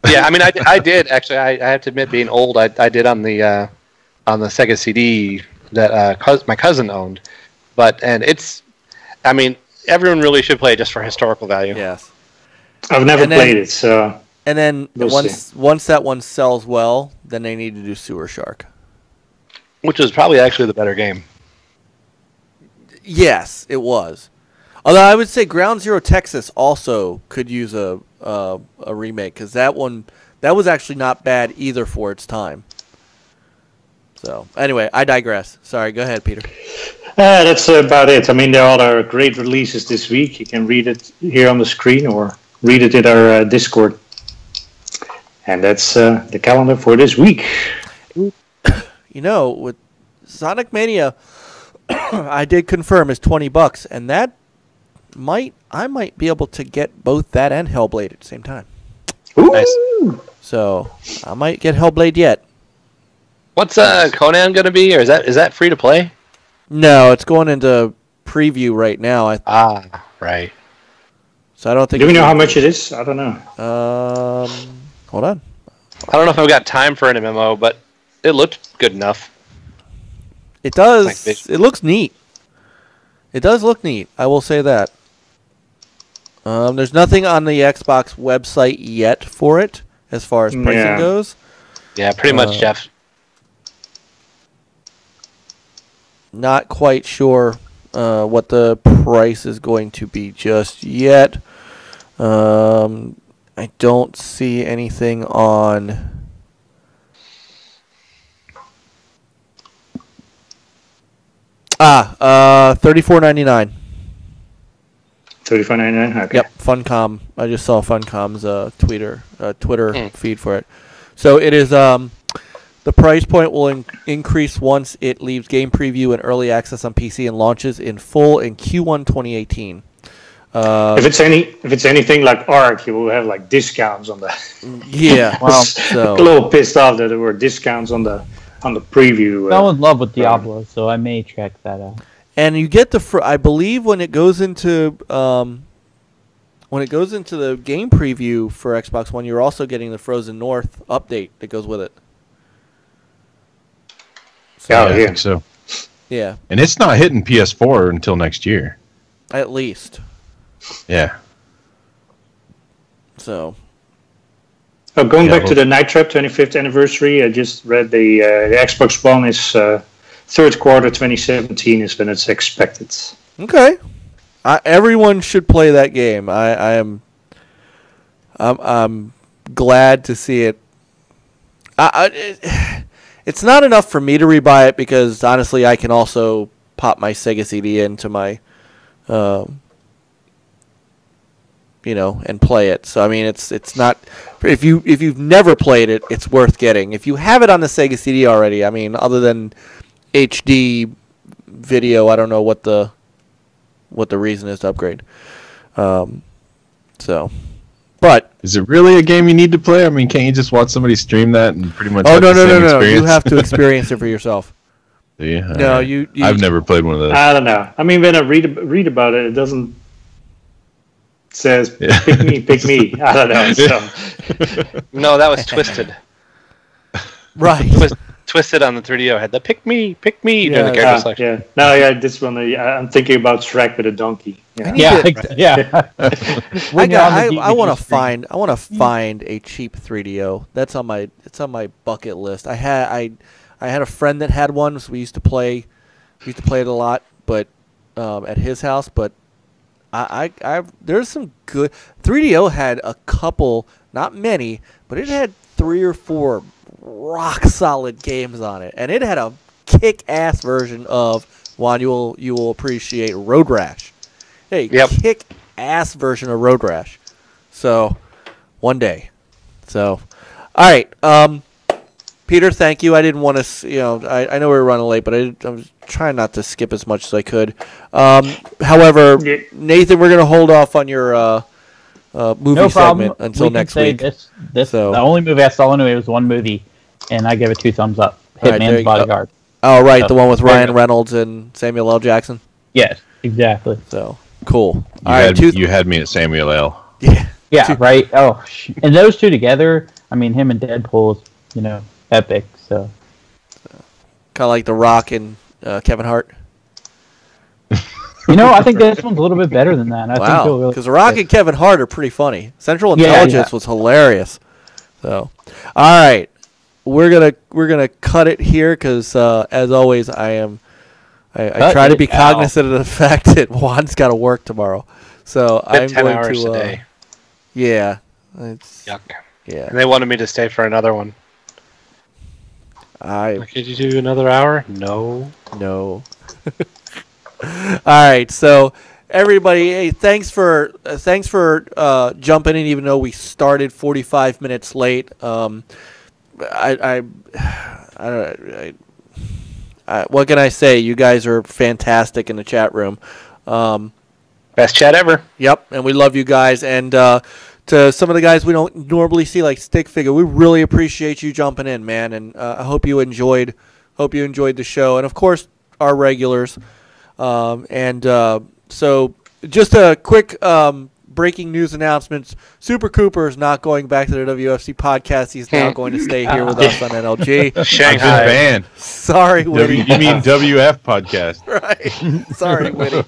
Yeah, I mean, I did actually. I have to admit, being old, I did on the Sega CD that my cousin owned, and it's, I mean, everyone really should play it just for historical value. Yes. I've never played it, so. And then once that one sells well, then they need to do Sewer Shark, which is probably actually the better game. Yes, it was. Although I would say Ground Zero Texas also could use a remake, because that was actually not bad either for its time. So anyway, I digress. Sorry, go ahead, Peter. That's about it. I mean, there are great releases this week. You can read it here on the screen or read it in our Discord. And that's the calendar for this week. You know, with Sonic Mania, I did confirm is $20, and that I might be able to get both that and Hellblade at the same time. Ooh. Nice. So I might get Hellblade yet. What's Conan going to be, or is that free to play? No, it's going into preview right now. Right. So I don't think. Do we know how much it is? I don't know. Hold on. I don't know if I've got time for an MMO, but it looked good enough. It does. It looks neat. It does look neat. I will say that. There's nothing on the Xbox website yet for it as far as pricing goes. Yeah, pretty much, Jeff. Not quite sure what the price is going to be just yet. I don't see anything on. $34.99. $34.99. Okay. Yep, Funcom. I just saw Funcom's Twitter feed for it. So it is. The price point will increase once it leaves game preview and early access on PC and launches in full in Q1 2018. If it's anything like Ark, you will have like discounts on the. Yeah, well, so. A little pissed off that there were discounts on the preview. I fell in love with Diablo, so I may check that out. And you get I believe when it goes into the game preview for Xbox One, you're also getting the Frozen North update that goes with it. So, yeah, I think so. Yeah. And it's not hitting PS4 until next year. At least. Yeah. So. Going back to the Night Trap 25th anniversary, I just read the Xbox One is third quarter 2017 is when it's expected. Okay. Everyone should play that game. I'm glad to see it. It's not enough for me to rebuy it because honestly, I can also pop my Sega CD into my, and play it. So I mean, it's not if you've never played it, it's worth getting. If you have it on the Sega CD already, I mean, other than HD video, I don't know what the reason is to upgrade. But is it really a game you need to play? I mean, can't you just watch somebody stream that and pretty much? Oh no! You have to experience it for yourself. Do you? No, you. I've never played one of those. I don't know. I mean, when I read about it, it doesn't says pick me. I don't know. So. No, that was Twisted. Right. Twisted on the 3DO had the pick me during the character selection. Yeah. No, yeah, this one I'm thinking about Shrek with a donkey. Yeah. I want to find a cheap 3DO. It's on my bucket list. I had a friend that had one, so we used to play it a lot, but at his house. But there's some good 3DO had a couple, not many, but it had 3 or 4 rock solid games on it, and it had a kick-ass version of Juan. You will appreciate Road Rash. Hey, kick-ass version of Road Rash. So one day. So all right, Peter, thank you. I didn't want to, I know we were running late, but I was trying not to skip as much as I could. However, Nathan, we're gonna hold off on your movie segment until next week. The only movie I saw anyway was one movie, and I give it 2 thumbs up. Hitman's Bodyguard. Oh, right, the one with Ryan Reynolds and Samuel L. Jackson. Yes, exactly. So cool. You had me at Samuel L. Yeah, right. Oh, and those two together, I mean, him and Deadpool is, epic. So kind of like The Rock and Kevin Hart. I think this one's a little bit better than that. Wow, because The Rock and Kevin Hart are pretty funny. Central Intelligence was hilarious. So, all right, we're gonna cut it here because as always, I I try to be cognizant of the fact that Juan's got to work tomorrow, so I'm 10 going hours to. a day. Yeah, it's Yuck. Yeah. And they wanted me to stay for another one. Could you do another hour? No. All right, so everybody, hey, thanks for jumping in, even though we started 45 minutes late. What can I say? You guys are fantastic in the chat room. Best chat ever. Yep, and we love you guys. And to some of the guys we don't normally see, like Stick Figure, we really appreciate you jumping in, man. And I hope you enjoyed the show, and of course our regulars. So just a quick breaking news announcements. SuPRCooPR is not going back to the WFC podcast. He's now going to stay here with us on NLG. Shanghai. Banned. Sorry, Witty. You mean WF podcast? Right. Sorry, Witty.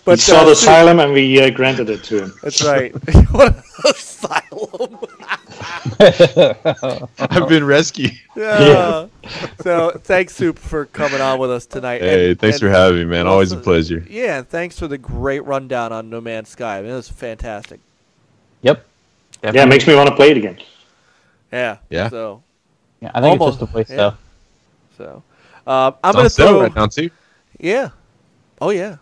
But he sought asylum, and we granted it to him. That's right. What asylum? I've been rescued. Yeah. So thanks, Soup, for coming on with us tonight. Hey, thanks for having me, man. Always a pleasure. Yeah, and thanks for the great rundown on No Man's Sky. I mean, it was fantastic. Yep. Definitely. Yeah, it makes me want to play it again. Yeah. Yeah. So. Yeah, I think it's just a place though. So, I'm gonna throw. Right now too. Yeah. Oh yeah.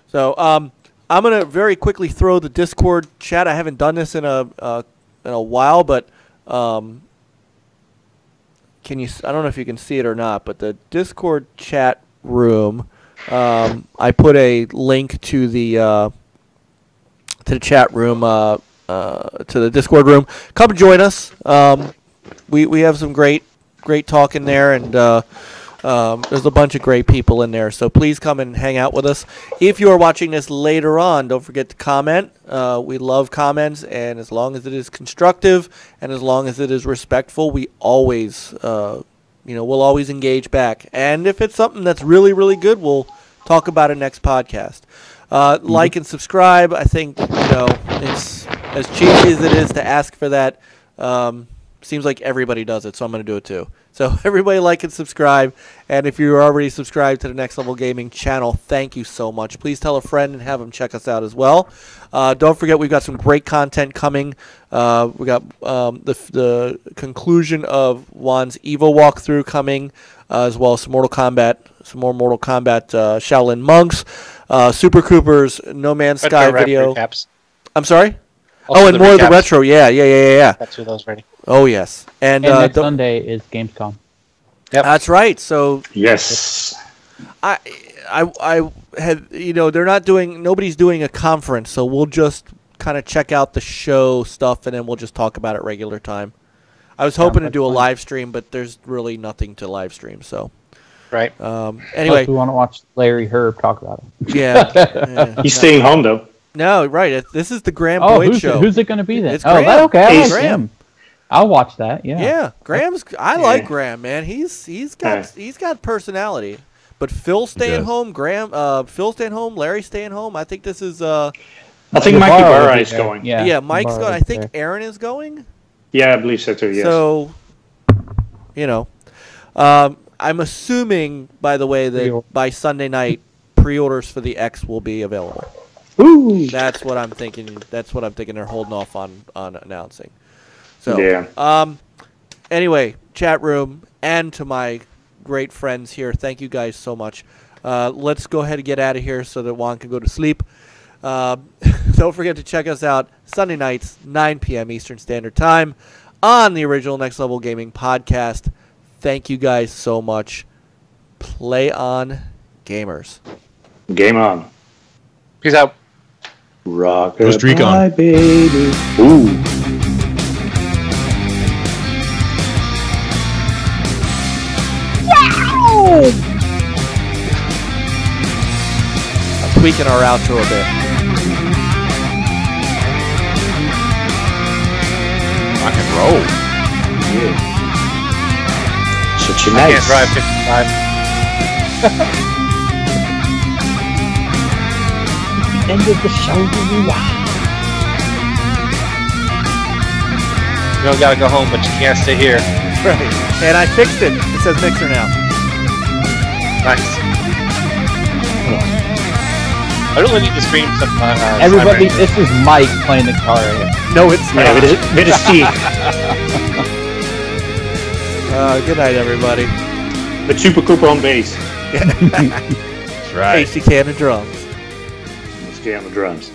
So, I'm gonna very quickly throw the Discord chat. I haven't done this in a while, but can you? I don't know if you can see it or not, but the Discord chat room. I put a link to the chat room, to the Discord room. Come join us. We have some great talk in there, and there's a bunch of great people in there. So please come and hang out with us. If you are watching this later on, don't forget to comment. We love comments, and as long as it is constructive and as long as it is respectful, we always, we'll always engage back. And if it's something that's really, really good, we'll talk about it next podcast. Like and subscribe. I think, it's as cheesy as it is to ask for that. Seems like everybody does it, so I'm going to do it too. So everybody like and subscribe. And if you're already subscribed to the Next Level Gaming channel, thank you so much. Please tell a friend and have them check us out as well. Don't forget, we've got some great content coming. We got the conclusion of Juan's Evo walkthrough coming, as well as some more Mortal Kombat Shaolin Monks, SuPRCooPR's No Man's Sky video. Recaps. I'm sorry? Also and more of the retro. Yeah. Got two of those ready. Oh, yes. And next Sunday is Gamescom. Yep. That's right. So yes, I had, they're not doing, nobody's doing a conference, so we'll just kind of check out the show stuff, and then we'll just talk about it regular time. I was hoping to do a live stream, but there's really nothing to live stream, so. Right. Anyway. Unless we want to watch Larry Herb talk about it. Yeah. He's staying home, though. No, right. This is the Graham Boyd show. Who's it going to be then? It's Graham. Okay. It's Graham. I'll watch that. Yeah. Yeah, Graham's. I like Graham, man. He's got personality. But Phil staying home, Phil staying home, Larry staying home. I think this is. I think Mikey Barra is going. Yeah, Mike's going. I think Aaron is going. Yeah, I believe so too. Yes. So, I'm assuming, by the way, that by Sunday night, pre-orders for the X will be available. Ooh. That's what I'm thinking. They're holding off on announcing. So, yeah. Anyway, chat room, and to my great friends here, thank you guys so much. Let's go ahead and get out of here so that Juan can go to sleep. Don't forget to check us out Sunday nights, 9 p.m. Eastern Standard Time on the original Next Level Gaming podcast. Thank you guys so much. Play on, gamers. Game on. Peace out. Rock Go streak on, baby. Ooh. Wow! I'm tweaking our outro a bit. Rock and roll. Yeah. Such a I nice. can't drive 55. End of the show. You don't gotta go home, but you can't stay here. Right. And I fixed it. It says mixer now. Nice. I really need to stream some. Everybody, this is Mike playing the guitar right here. No, it's not. Yeah, with his teeth. Good night, everybody. With SuPRCooPR on bass. That's right. AC can and drums. Let's get on the drums.